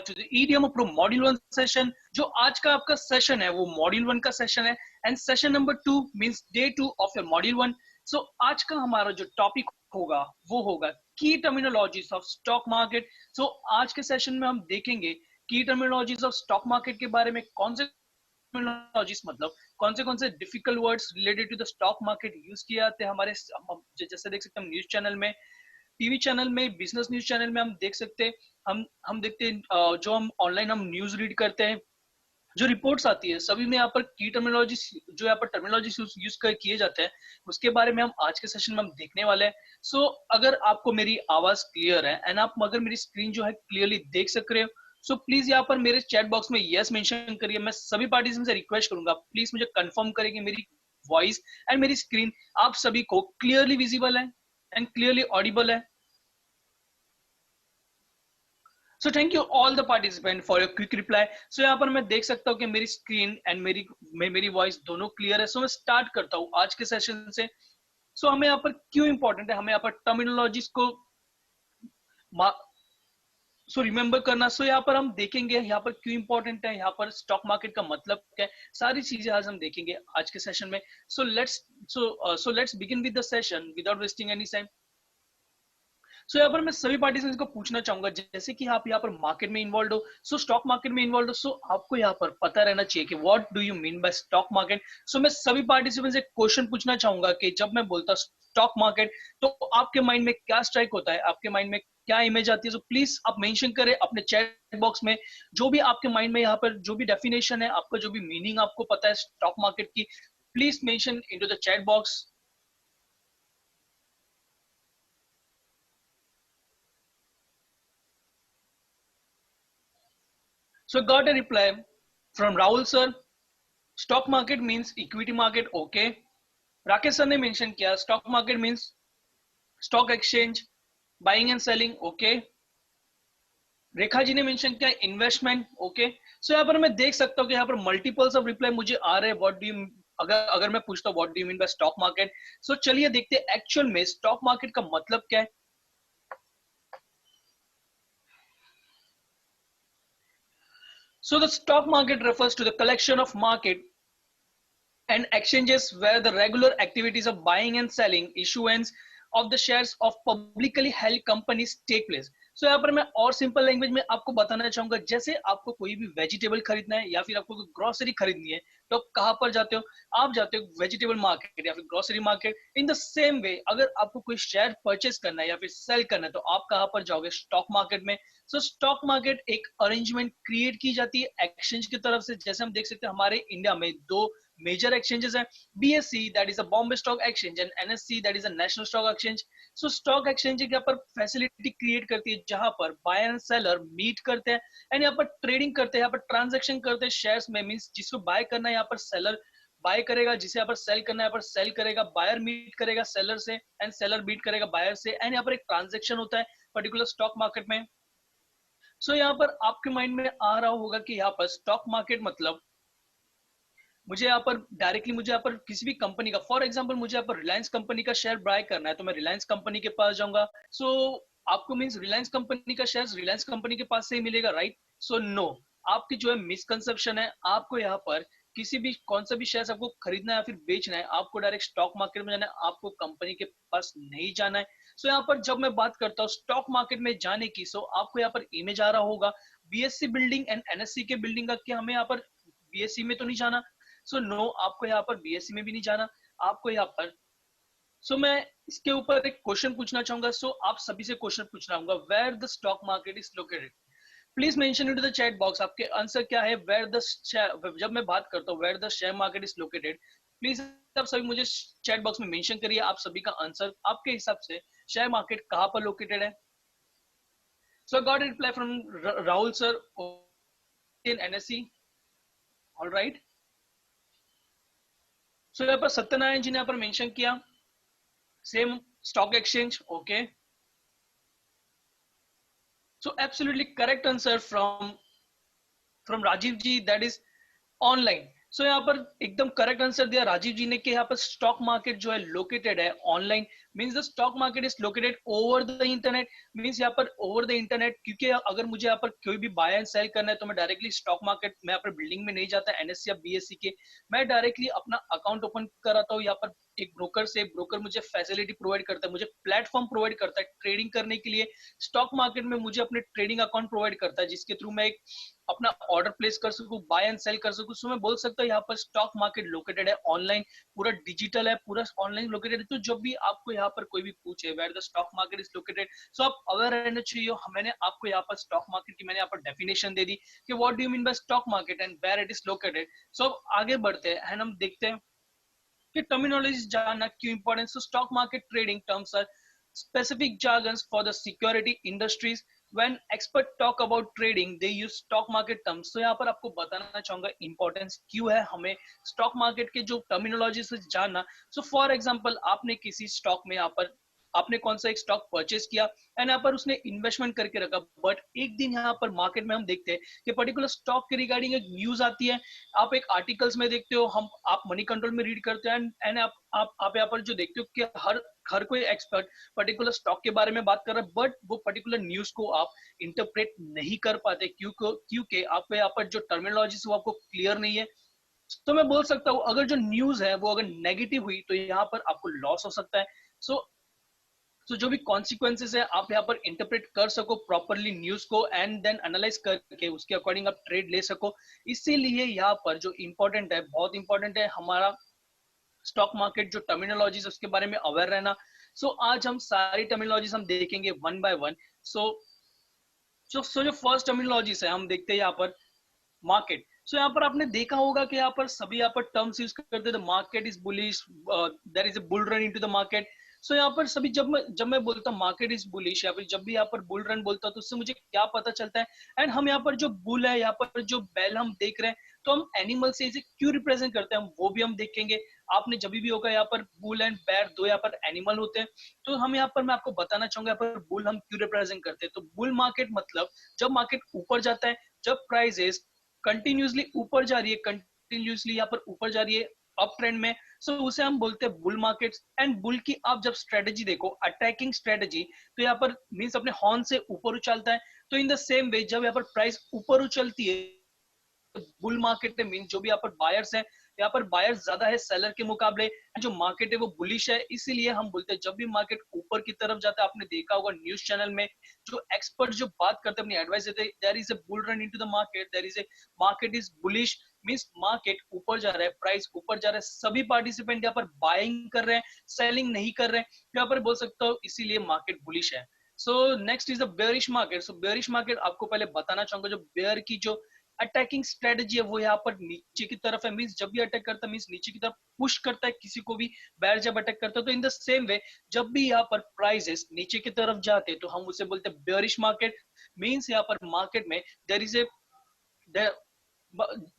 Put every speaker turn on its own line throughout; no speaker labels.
to the EDM Pro Module 1 session. जो आज का आपका सेशन है वो Module 1 का सेशन है and session number 2 means day 2 of your Module 1. So आज का हमारा जो टॉपिक होगा वो होगा की टर्मिनोलॉजीज ऑफ स्टॉक मार्केट. सो आज के सेशन में हम देखेंगे की टर्मिनोलॉजीज ऑफ स्टॉक मार्केट के बारे में. कौन से टर्मिनोलॉजीज मतलब कौन से difficult words related to the stock market use किए जाते हैं हमारे, जैसे देख सकते हैं न्यूज चैनल में, टीवी चैनल में, बिजनेस न्यूज चैनल में हम देख सकते हैं. हम देखते हैं जो हम ऑनलाइन हम न्यूज रीड करते हैं, जो रिपोर्ट्स आती है, सभी में यहाँ पर की टर्मिनोलॉजी जो यहाँ पर टर्मिनोलॉजी यूज किए जाते हैं उसके बारे में हम आज के सेशन में हम देखने वाले हैं. सो अगर आपको मेरी आवाज क्लियर है एंड आप अगर मेरी स्क्रीन जो है क्लियरली देख सक रहे हो, सो प्लीज यहाँ पर मेरे चैट बॉक्स में यस मेंशन करिए. मैं सभी पार्टिसिपेंट से रिक्वेस्ट करूंगा प्लीज मुझे कंफर्म करें कि मेरी वॉइस एंड मेरी स्क्रीन आप सभी को क्लियरली विजिबल है एंड क्लियरली ऑडिबल है. So thank you all the participant for your quick reply. So यहाँ पर मैं देख सकता हूँ कि मेरी स्क्रीन एंड मेरी वॉइस दोनों क्लियर है. सो मैं स्टार्ट करता हूँ आज के सेशन से. सो हमें यहाँ पर क्यों इंपॉर्टेंट है हमें यहाँ पर टर्मिनोलॉजीज को रिमेंबर करना. सो यहाँ पर हम देखेंगे यहाँ पर क्यों इंपॉर्टेंट है, यहाँ पर स्टॉक मार्केट का मतलब क्या है, सारी चीजें आज हम देखेंगे आज के सेशन में. So let's begin with the session without wasting any time. So यहाँ पर मैं सभी पार्टिसिपेंट्स को पूछना चाहूंगा, जैसे कि आप यहाँ पर मार्केट में इन्वॉल्व हो, सो स्टॉक मार्केट में इन्वॉल्व हो, सो आपको यहाँ पर पता रहना चाहिए कि what do you mean by stock market. So मैं सभी पार्टिसिपेंट्स से क्वेश्चन पूछना चाहूंगा कि जब मैं बोलता स्टॉक मार्केट तो आपके माइंड में क्या स्ट्राइक होता है, आपके माइंड में क्या इमेज आती है. सो प्लीज आप मेंशन करें अपने चैट बॉक्स में जो भी आपके माइंड में यहाँ पर जो भी डेफिनेशन है, आपका जो भी मीनिंग आपको पता है स्टॉक मार्केट की, please mention into the chat box. So I got a reply from Rahul sir. Stock market means equity market. Okay. Rakesh sir ने mention किया stock market means stock exchange, buying and selling. Okay. रेखा जी ने mention किया investment. Okay. सो यहाँ पर मैं देख सकता हूँ कि यहाँ पर मल्टीपल्स ऑफ रिप्लाई मुझे आ रहे हैं. व्हाट डू यू अगर मैं पूछता हूँ what do you mean by stock market, so चलिए देखते हैं एक्चुअल में स्टॉक मार्केट का मतलब क्या है. So the stock market refers to the collection of market and exchanges where the regular activities of buying and selling, issuance of the shares of publicly held companies take place. So यहाँ पर मैं और simple language में आपको बताना चाहूंगा, जैसे आपको कोई भी वेजिटेबल खरीदना है या फिर आपको कोई ग्रोसरी खरीदनी है तो आप कहाँ पर जाते हो, आप जाते हो वेजिटेबल मार्केट या फिर grocery market. In the same वे अगर आपको कोई शेयर परचेस करना है या फिर सेल करना है तो आप कहाँ पर जाओगे, स्टॉक मार्केट में. सो स्टॉक मार्केट एक अरेंजमेंट क्रिएट की जाती है एक्सचेंज की तरफ से. जैसे हम देख सकते हैं हमारे इंडिया में दो मेजर एक्सचेंजेस है, BSE that is a Bombay stock exchange and NSE that is a national stock exchange. So stock exchange यहाँ पर फैसिलिटी क्रिएट करती है जहां पर बायर एंड सेलर मीट करते हैं एंड यहाँ पर ट्रेडिंग करते हैं, यहाँ पर ट्रांजेक्शन करते हैं शेयर्स में. मींस जिसको बाय करना है यहाँ पर सेलर बाय करेगा, जिसे यहाँ पर सेल करना है यहाँ पर सेल करेगा, बायर मीट करेगा सेलर से एंड सेलर मीट करेगा बायर से एंड यहाँ पर एक ट्रांजेक्शन होता है पर्टिकुलर स्टॉक मार्केट में. सो यहाँ पर आपके माइंड में आ रहा होगा कि यहाँ पर स्टॉक मार्केट मतलब मुझे यहाँ पर डायरेक्टली मुझे यहाँ पर किसी भी कंपनी का, फॉर एग्जांपल मुझे यहाँ पर रिलायंस कंपनी का शेयर बाय करना है तो मैं रिलायंस कंपनी के पास जाऊंगा. सो आपको मींस रिलायंस कंपनी का शेयर रिलायंस कंपनी के पास से ही मिलेगा, राइट. सो नो, आपकी जो है मिसकंसेप्शन है. आपको यहाँ पर किसी भी कौन सा भी शेयर आपको खरीदना है या फिर बेचना है, आपको डायरेक्ट स्टॉक मार्केट में जाना है, आपको कंपनी के पास नहीं जाना है. सो यहाँ पर जब मैं बात करता हूँ स्टॉक मार्केट में जाने की, सो आपको यहाँ पर इमेज आ रहा होगा BSE बिल्डिंग एंड NSE के बिल्डिंग का, कि हमें यहाँ पर BSE में तो नहीं जाना. सो नो, आपको यहाँ पर BSE में भी नहीं जाना, आपको यहाँ पर. सो मैं इसके ऊपर एक क्वेश्चन पूछना चाहूंगा. सो आप सभी से क्वेश्चन पूछना चाहूंगा, where the stock market is located. Please mention into the chat box आपके आंसर क्या है. वेयर द, जब मैं बात करता हूँ where the share market is located, please आप सभी मुझे चैट बॉक्स में मेंशन करिए आप सभी का आंसर. आपके हिसाब से शेयर मार्केट कहाँ पर लोकेटेड है. So I got a reply from Rahul sir in NSE. Alright. So यहाँ पर सत्यनारायण जी ने यहाँ पर मेंशन किया same stock exchange. Okay. So absolutely correct answer from Rajiv ji, that is online. So यहाँ पर एकदम करेक्ट आंसर दिया राजीव जी ने कि यहाँ पर स्टॉक मार्केट जो है लोकेटेड है online, means the stock market is located over the internet, means यहाँ पर ओवर द इंटरनेट, क्योंकि अगर मुझे यहाँ पर कोई भी बाय एंड सेल करना है तो मैं डायरेक्टली स्टॉक मार्केट में यहाँ पर बिल्डिंग में नहीं जाता एनएससी या बीएससी के, मैं डायरेक्टली अपना अकाउंट ओपन कराता हूँ यहाँ पर एक ब्रोकर से, ब्रोकर मुझे फैसिलिटी प्रोवाइड करता है, मुझे प्लेटफॉर्म प्रोवाइड करता है ट्रेडिंग करने के लिए, स्टॉक मार्केट में मुझे अपने ट्रेडिंग अकाउंट प्रोवाइड करता है जिसके थ्रू मैं एक अपना ऑर्डर प्लेस कर सकूं, बाय एंड सेल कर सकूं। सो मैं बोल सकता हूँ यहाँ पर स्टॉक मार्केट लोकेटेड है ऑनलाइन, पूरा डिजिटल है, पूरा ऑनलाइन लोकेटेड है। तो जब भी आपको यहाँ पर कोई भी पूछे where the stock market is located, so आप अवेयर रहना चाहिए। मैंने आपको यहाँ पर स्टॉक मार्केट की मैंने यहाँ पर डेफिनेशन दे दी कि what do you mean by stock market and where it is located. So अब आगे बढ़ते हैं एंड हम देखते हैं कि टर्मिनोलॉजी जानना क्यों important. So stock market trading terms are specific jargons for the security industries. When experts talk about trading, they use stock market terms. So यहाँ पर आपको बताना चाहूंगा इंपॉर्टेंस क्यों है हमें स्टॉक मार्केट के जो टर्मिनोलॉजी से जानना। सो फॉर एग्जांपल आपने किसी स्टॉक में यहाँ पर आपने कौन सा एक स्टॉक परचेस किया एंड यहाँ पर उसने इन्वेस्टमेंट करके रखा, बट एक दिन यहाँ पर मार्केट में हम देखते हैं कि पर्टिकुलर स्टॉक के रिगार्डिंग एक न्यूज आती है, आप एक आर्टिकल्स में देखते हो, हम आप मनी कंट्रोल में रीड करते हैं एंड आप यहाँ पर जो देखते हो कि हर कोई एक्सपर्ट पर्टिकुलर स्टॉक के बारे में बात कर रहा है, बट वो पर्टिकुलर न्यूज को आप इंटरप्रेट नहीं कर पाते क्योंकि आपको यहाँ पर जो टर्मिनोलॉजी वो आपको क्लियर नहीं है। तो मैं बोल सकता हूँ अगर जो न्यूज है वो अगर नेगेटिव हुई तो यहाँ पर आपको लॉस हो सकता है। सो जो भी कॉन्सिक्वेंसेस है आप यहाँ पर इंटरप्रेट कर सको प्रॉपरली न्यूज को एंड देन एनालाइज करके उसके अकॉर्डिंग आप ट्रेड ले सको। इसीलिए यहाँ पर जो इंपॉर्टेंट है, बहुत इंपॉर्टेंट है हमारा स्टॉक मार्केट जो टर्मिनोलॉजीज उसके बारे में अवेयर रहना। सो आज हम सारी टर्मिनोलॉजीज हम देखेंगे वन बाय वन। सो जो फर्स्ट टर्मिनोलॉजीज है हम देखते हैं यहाँ पर मार्केट। सो यहाँ पर आपने देखा होगा कि यहाँ पर सभी यहाँ पर टर्म्स यूज करते थे, market is bullish, there is a bull run into the market. So यहाँ पर सभी जब मैं बोलता हूँ मार्केट इज बुलिश या फिर जब भी यहाँ पर बुल रन बोलता हूँ तो उससे मुझे क्या पता चलता है, एंड हम यहाँ पर जो बुल है यहाँ पर जो बैल हम देख रहे हैं तो हम एनिमल से इसे क्यों रिप्रेजेंट करते हैं हम वो भी हम देखेंगे। आपने जब भी होगा यहाँ पर बुल एंड बैर दो यहाँ पर एनिमल होते हैं, तो हम यहाँ पर मैं आपको बताना चाहूंगा यहाँ पर बुल हम क्यों रिप्रेजेंट करते हैं। तो बुल मार्केट मतलब जब मार्केट ऊपर जाता है, जब प्राइजेस कंटिन्यूसली ऊपर जा रही है, कंटिन्यूसली यहाँ पर ऊपर जा रही है अप ट्रेंड में, सो उसे हम बोलते हैं बुल मार्केट। एंड बुल की आप जब स्ट्रेटेजी देखो अटैकिंग स्ट्रेटेजी, तो यहाँ पर मींस अपने हॉर्न से ऊपर उछालता है। तो इन द सेम वे जब यहाँ पर प्राइस ऊपर उछलती है बुल मार्केट मीन जो भी यहाँ पर बायर्स है, यहाँ पर बायर्स ज्यादा है सेलर के मुकाबले, जो मार्केट है वो बुलिश है। इसीलिए हम बोलते हैं जब भी मार्केट ऊपर की तरफ जाता है, आपने देखा होगा न्यूज चैनल में जो एक्सपर्ट जो बात करते हैं अपनी एडवाइस देते हैं, there is a bull run into the market, there is a market is bullish, means मार्केट ऊपर जा रहा है, प्राइस ऊपर जा रहा है, सभी पार्टिसिपेंट यहाँ पर बाइंग कर रहे हैं, सेलिंग नहीं कर रहे हैं, यहाँ पर बोल सकता हूँ इसीलिए मार्केट बुलिश है। So next is the bearish market. So bearish market आपको पहले बताना चाहूंगा जो बेयर की जो अटैकिंग स्ट्रेटजी है वो यहाँ पर नीचे की तरफ है, मींस जब भी अटैक करता है मींस नीचे की तरफ पुश करता है किसी को भी, बैर जब अटैक करता है तो इन द सेम वे जब भी यहाँ पर प्राइसेस नीचे की तरफ जाते हैं तो हम उसे बोलते हैं बेयरिश मार्केट। मींस यहाँ पर मार्केट में देयर इज ए,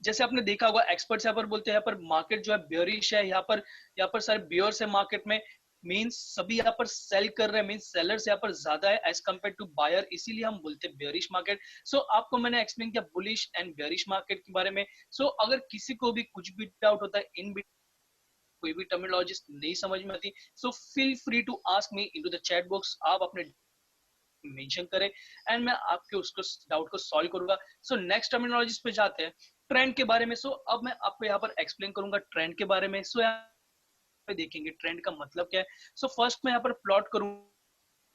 जैसे आपने देखा होगा एक्सपर्ट्स यहाँ पर बोलते हैं यहाँ पर मार्केट जो है बेयरिश है, यहाँ पर सारे बियर्स है मार्केट में, मींस सभी यहाँ पर सेल कर रहे हैं, मींस सेलर्स यहाँ पर ज्यादा है एज कम्पेयर टू बायर, इसीलिए हम बोलते हैं बेयरिश मार्केट। सो आपको मैंने एक्सप्लेन किया बुलिश एंड बेयरिश मार्केट के बारे में। सो अगर किसी को भी कुछ भी डाउट होता है इन कोई भी टर्मिनोलॉजी नहीं समझ में आती, so feel free to ask me into the chat box, आप अपने मेंशन करें एंड मैं आपके उसको डाउट को सॉल्व करूंगा। सो नेक्स्ट टर्मिनोलॉजीज पे जाते हैं ट्रेंड के बारे में। सो अब मैं आपको यहाँ पर एक्सप्लेन करूंगा ट्रेंड के बारे में। सो यहाँ पे देखेंगे ट्रेंड का मतलब क्या है। सो फर्स्ट मैं यहाँ पर प्लॉट करूँ,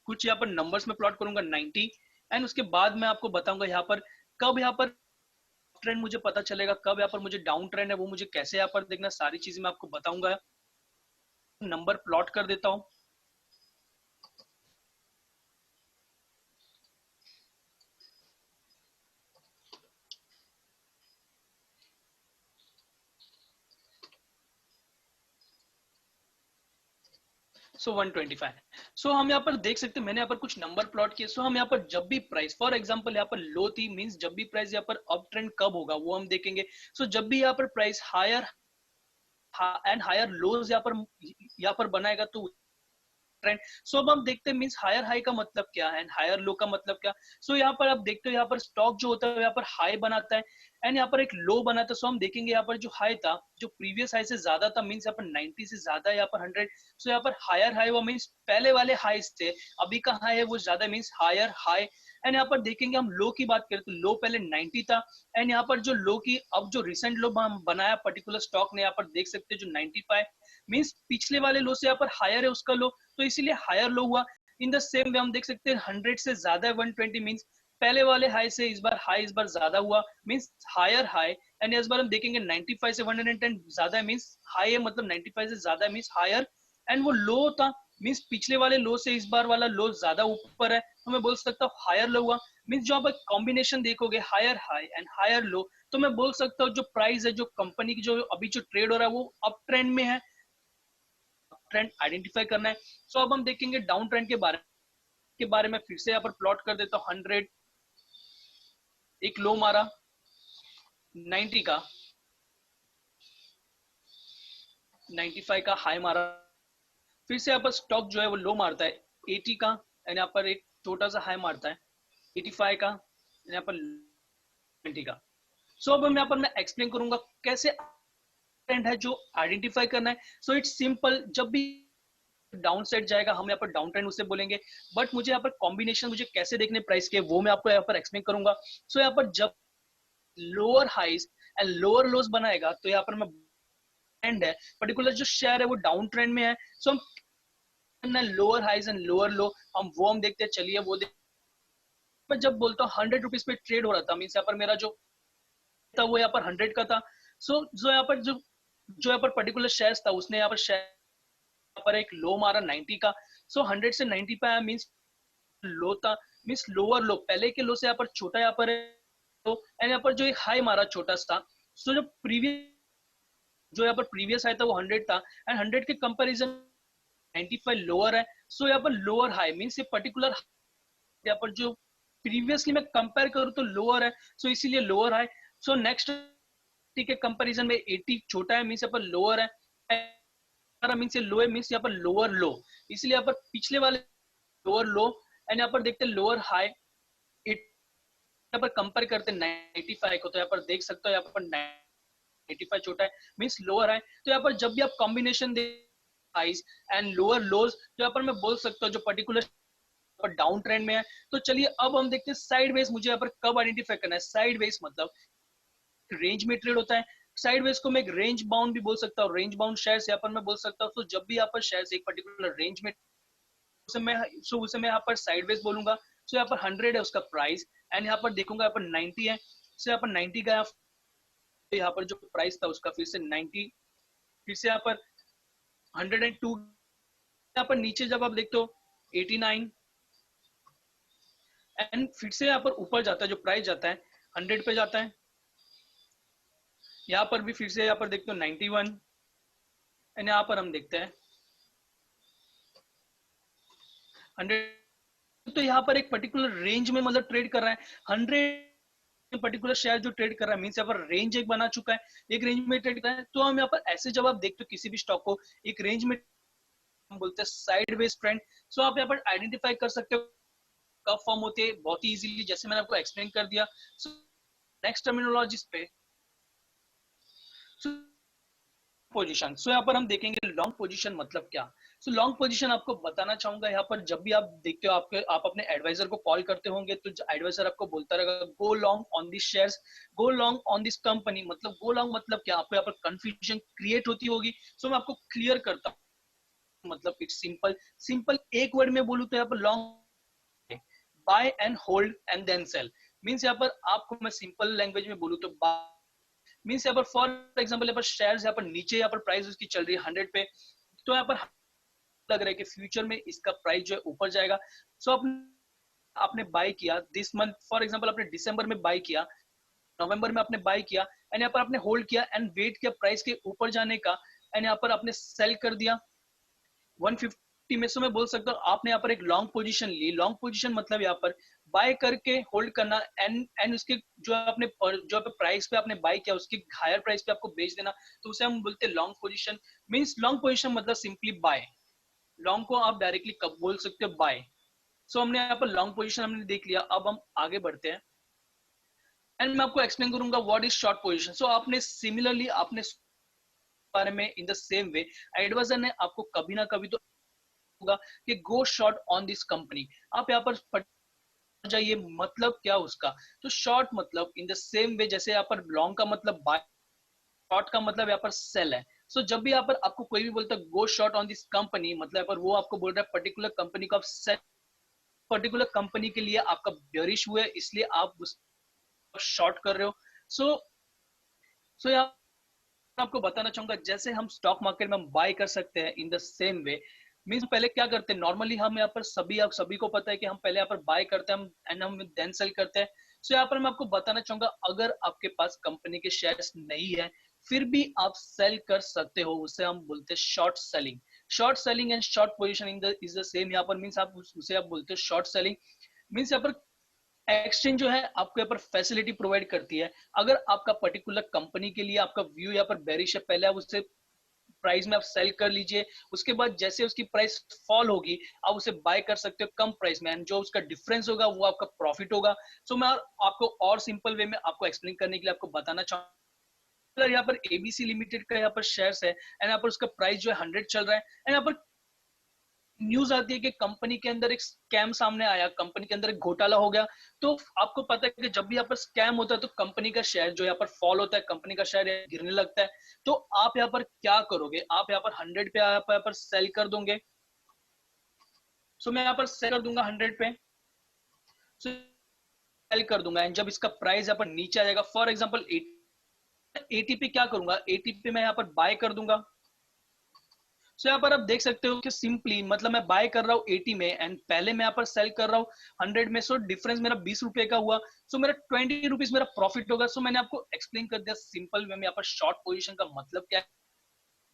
कुछ यहाँ पर नंबर्स में प्लॉट करूंगा 90, एंड उसके बाद मैं आपको बताऊंगा यहाँ पर कब यहाँ पर ट्रेंड मुझे पता चलेगा, कब यहाँ पर मुझे डाउन ट्रेंड है वो मुझे कैसे यहाँ पर देखना, सारी चीजें मैं आपको बताऊंगा। नंबर प्लॉट कर देता हूँ। सो 125। सो हम यहाँ पर देख सकते हैं मैंने यहाँ पर कुछ नंबर प्लॉट किए। सो हम यहाँ पर जब भी प्राइस फॉर एग्जांपल यहाँ पर लो थी, मींस जब भी प्राइस यहाँ पर अप ट्रेंड कब होगा वो हम देखेंगे। सो जब भी यहाँ पर price higher and higher lows यहाँ पर बनाएगा तो ट्रेंड। सो अब हम देखते हैं मींस हायर हाई का मतलब क्या है एंड हायर लो का मतलब क्या। सो यहाँ पर आप देखते हो यहाँ पर स्टॉक जो होता है यहाँ पर हाई बनाता है एंड यहाँ पर एक लो बनाता है। सो हम देखेंगे यहाँ पर जो हाई था जो प्रीवियस हाई से ज्यादा था मींस यहाँ पर 90 से ज्यादा है यहाँ पर 100। सो यहाँ पर हायर हाई वो मींस पहले वाले हाईस थे, अभी का हाई है वो ज्यादा मींस हायर हाई। एंड यहाँ पर देखेंगे हम लो की बात करें तो लो पहले 90 था एंड यहाँ पर जो लो की अब जो रिसेंट लो बनाया पर्टिकुलर स्टॉक ने यहाँ पर देख सकते हैं जो 95 मींस पिछले वाले लो से यहाँ पर हायर है उसका लो, तो इसीलिए हायर लो हुआ। इन द सेम वे हम देख सकते हैं 100 से ज्यादा है 120 मींस पहले वाले हाई से इस बार हाई इस बार ज्यादा हुआ मींस हायर हाई। एंड इस बार हम देखेंगे 95 से 110 ज्यादा है मींस हाई है, मतलब 95 से ज्यादा है मींस हायर। एंड वो लो था मींस पिछले वाले लो से इस बार वाला लो ज्यादा ऊपर है, तो मैं बोल सकता हूँ हायर लो हुआ। मींस जो आप कॉम्बिनेशन देखोगे higher high and higher low, तो मैं बोल सकता हूँ जो प्राइस है जो कंपनी की जो अभी जो ट्रेड हो रहा है वो अप ट्रेंड में है, ट्रेंड आइडेंटिफाई करना है। सो अब हम देखेंगे डाउन ट्रेंड के बारे में फिर से यहाँ पर प्लॉट कर देता हूँ। 100 एक लो मारा 90 का, 95 का हाई मारा, फिर से यहाँ पर स्टॉक जो है वो लो मारता है 80 का एंड यहाँ पर एक छोटा सा हाई मारता है 85 का, यहाँ पर 20 का। सो अब हम यहाँ पर मैं एक्सप्लेन करूंगा कैसे ट्रेंड है जो आइडेंटिफाई करना है। सो इट्स सिंपल, जब भी डाउन साइड जाएगा हम यहाँ पर डाउन ट्रेंड उसे बोलेंगे, बट मुझे यहाँ पर कॉम्बिनेशन मुझे कैसे देखने प्राइस के वो मैं आपको यहाँ पर एक्सप्लेन करूंगा। सो यहाँ पर जब lower highs and lower lows बनाएगा तो यहाँ पर मैं ट्रेंड है पर्टिकुलर जो शेयर है वो डाउन ट्रेंड में है। सो हम lower highs and lower low हम देखते हैं, चलिए वो मैं जब बोलता हूँ 100 रुपीज पे ट्रेड हो रहा था मीन्स यहाँ पर मेरा जो था वो यहाँ पर 100 का था। सो जो यहाँ पर जो यहाँ पर पर्टिकुलर शेयर था उसने यहाँ पर शेयर पर एक लो मारा 90 का। सो 100 से 90 पे आया मींस लो था मींस लोअर लो पहले के लो से यहाँ पर छोटा यहाँ पर है तो एंड यहाँ पर जो एक हाई मारा छोटा सा। सो जो प्रीवियस जो यहाँ पर प्रीवियस हाई था वो 100 था एंड 100 के कंपैरिजन 95 लोअर है। सो यहाँ पर लोअर हाई मींस ये पर्टिकुलर यहाँ पर जो प्रीवियसली मैं कंपेयर करूँ तो लोअर है, सो इसीलिए लोअर हाई। सो नेक्स्ट के कंपैरिजन में 80 छोटा है मींस यहाँ पर लोअर है मींस लो है मींस यहाँ पर लोअर लो, इसलिए यहाँ पर पिछले वाले लोअर लो एंड यहाँ पर देखते हैं लोअर हाई यहाँ पर कंपेयर करते हैं 95 को, तो यहाँ पर देख सकते हो यहाँ पर 95 छोटा है मींस लोअर है। तो यहाँ पर जब भी आप combination the highs and lower lows तो यहाँ पर मैं बोल सकता हूँ जो पर्टिकुलर पर डाउन ट्रेंड में है। तो चलिए अब हम देखते हैं साइडवेज मुझे यहाँ पर कब आइडेंटिफाई करना है। साइडवेज मतलब रेंज में ट्रेड होता है, साइडवेज को मैं एक रेंज बाउंड भी बोल सकता हूँ, रेंज बाउंड शेयर्स यहाँ पर मैं बोल सकता हूँ। तो जब भी यहाँ पर शेयर्स एक पर्टिकुलर रेंज में उसे मैं यहाँ पर साइडवेज बोलूंगा। सो यहाँ पर 100 है उसका प्राइस एंड यहाँ पर देखूंगा यहाँ पर 90 है। सो यहाँ पर 90 का यहाँ पर जो प्राइस था उसका फिर से 90, फिर से यहाँ पर 102, यहाँ पर नीचे जब आप देखते हो 89 एंड फिर से यहाँ पर ऊपर जाता है जो प्राइस जाता है 100 पे जाता है। यहाँ पर भी फिर से यहाँ पर देखते हो 91 एंड यहाँ पर हम देखते हैं 100। तो यहाँ पर एक पर्टिकुलर रेंज में मतलब ट्रेड कर रहा है 100 पर्टिकुलर शेयर जो ट्रेड कर रहा है मींस यहाँ पर रेंज एक बना चुका है, एक रेंज में ट्रेड कर रहा है। तो हम यहाँ पर ऐसे जब आप देखते हो किसी भी स्टॉक को एक रेंज में हम बोलते हैं साइडवेज ट्रेंड। सो आप यहाँ पर आइडेंटिफाई कर सकते हो कब फॉर्म होते हैं बहुत ही इजीली, जैसे मैंने आपको एक्सप्लेन कर दिया। सो नेक्स्ट टर्मिनोलॉजीज पे पोजीशन। सो यहाँ पर हम देखेंगे लॉन्ग पोजीशन मतलब क्या। सो लॉन्ग पोजीशन आपको बताना चाहूंगा यहाँ पर जब भी आप देखते हो आप अपने एडवाइजर को कॉल करते होंगे तो एडवाइजर आपको बोलता रहेगा go long on this shares, go long on this company. मतलब गो लॉन्ग मतलब क्या, आपको यहाँ पर कंफ्यूजन क्रिएट होती होगी। सो मैं आपको क्लियर करता हूँ, मतलब इट्स सिंपल सिंपल एक वर्ड में बोलूँ तो यहाँ पर long buy and hold and then sell. Means यहाँ पर आपको मैं सिंपल लैंग्वेज में बोलूँ तो मीन्स यहाँ पर फॉर एग्जाम्पल यहाँ पर शेयर्स यहाँ पर नीचे यहाँ पर प्राइस उसकी चल रही है 100 पे, तो यहाँ पर लग रहा है कि फ्यूचर में इसका प्राइस जो है ऊपर जाएगा। सो आपने बाय किया दिस मंथ फॉर एग्जाम्पल आपने दिसंबर में बाय किया, नवंबर में आपने बाय किया एंड यहाँ पर आपने होल्ड किया एंड वेट किया प्राइस के ऊपर जाने का एंड यहाँ पर आपने सेल कर दिया 150 में। सो मैं बोल सकता हूँ आपने यहाँ पर एक लॉन्ग पोजीशन ली। लॉन्ग पोजीशन मतलब यहाँ पर बाय करके होल्ड करना एंड उसके जो आपने जो प्राइस पे आपने बाय किया उसके हायर प्राइस पे आपको बेच देना, तो उसे हम बोलते हैं long position. Means long position मतलब सिंपली बाय। लॉन्ग को आप डायरेक्टली कब बोल सकते हो, बाय। सो हमने यहाँ पर लॉन्ग पोजीशन हमने देख लिया, अब हम आगे बढ़ते हैं एंड मैं आपको एक्सप्लेन करूंगा what is short position. So आपने सिमिलरली आपने बारे में in the same way adviser ने आपको कभी ना कभी तो होगा कि go short on this company. आप यहाँ पर पढ़ जाइए मतलब क्या उसका। तो शॉर्ट मतलब इन द सेम वे जैसे यहाँ पर लॉन्ग का मतलब बाय, शॉर्ट का मतलब यहाँ पर सेल है। सो जब भी यहाँ पर आपको कोई भी बोलता है गो शॉर्ट ऑन दिस कंपनी, मतलब यहाँ पर वो आपको बोल रहा है पर्टिकुलर कंपनी को आप सेल, पर्टिकुलर कंपनी के लिए आपका बेयरिश हुआ है इसलिए आप उस शॉर्ट कर रहे हो। सो यहाँ आपको बताना चाहूंगा जैसे हम स्टॉक मार्केट में हम बाय कर सकते हैं इन द सेम वे। मींस पहले क्या करते हैं नॉर्मली, हम यहाँ पर सभी आप सभी को पता है कि हम पहले यहाँ पर बाय करते हैं हम एंड हम देन सेल करते हैं। सो यहाँ पर मैं आपको बताना चाहूंगा अगर आपके पास कंपनी के शेयर्स नहीं है फिर भी आप सेल कर सकते हो, उसे हम बोलते हैं short selling. Short selling and short position in the is the same. यहाँ पर मीन्स आप उसे आप बोलते हो शॉर्ट सेलिंग। मीन्स यहाँ पर एक्सचेंज जो है आपको यहाँ पर फैसिलिटी प्रोवाइड करती है। अगर आपका पर्टिकुलर कंपनी के लिए आपका व्यू यहाँ पर बेरिश है, पहले आप उसे प्राइस में आप सेल कर लीजिए, उसके बाद जैसे उसकी प्राइस फॉल होगी आप उसे बाय कर सकते हो कम प्राइस में एंड जो उसका डिफरेंस होगा वो आपका प्रॉफिट होगा। सो मैं आपको और सिंपल वे में आपको एक्सप्लेन करने के लिए आपको बताना चाहूंगा। अगर यहाँ पर एबीसी लिमिटेड का यहाँ पर शेयर्स है एंड यहाँ पर उसका प्राइस जो है 100 चल रहा है एंड यहाँ पर न्यूज आती है कि कंपनी के अंदर एक स्कैम सामने आया, कंपनी के अंदर एक घोटाला हो गया। तो आपको पता है कि जब भी यहाँ पर स्कैम होता है तो कंपनी का शेयर जो यहाँ पर फॉल होता है, कंपनी का शेयर गिरने लगता है। तो आप यहाँ पर क्या करोगे, आप यहाँ पर 100 पे आप यहाँ पर सेल कर दोगे। सो मैं यहाँ पर सेल कर दूंगा 100 पे, सो सेल कर दूंगा एंड जब इसका प्राइस यहाँ पर नीचे आ जाएगा फॉर एग्जाम्पल 80 पे क्या करूंगा, 80 पे मैं यहाँ पर बाय कर दूंगा। सो यहाँ पर आप देख सकते हो कि सिंपली मतलब मैं बाय कर रहा हूँ 80 में एंड पहले मैं यहाँ पर सेल कर रहा हूँ 100 में। सो डिफरेंस मेरा 20 रुपए का हुआ। सो मेरा 20 रुपीज मेरा प्रॉफिट होगा। सो मैंने आपको एक्सप्लेन कर दिया सिंपल वे में यहाँ पर शॉर्ट पोजीशन का मतलब क्या है।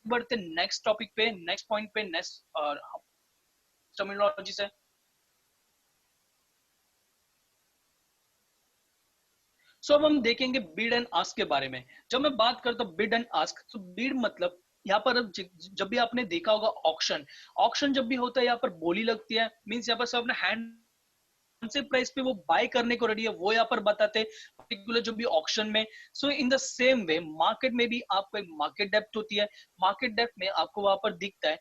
बढ़ते नेक्स्ट टॉपिक पे, नेक्स्ट पॉइंट पे, नेक्स्ट टर्मिनोलॉजी से। सो अब हम देखेंगे बिड एंड आस्क के बारे में। जब मैं बात करता हूँ बिड एंड आस्क, तो बिड मतलब यहाँ पर जब भी आपने देखा होगा ऑक्शन, ऑक्शन जब भी होता है यहाँ पर बोली लगती है। मींस यहाँ पर सब अपने हैंड कौन से प्राइस पे वो बाय करने को रेडी है वो यहाँ पर बताते पर्टिकुलर जो भी ऑक्शन में। So in the same way market में भी आपको एक मार्केट डेप्थ होती है। मार्केट डेप्थ में आपको वहां पर दिखता है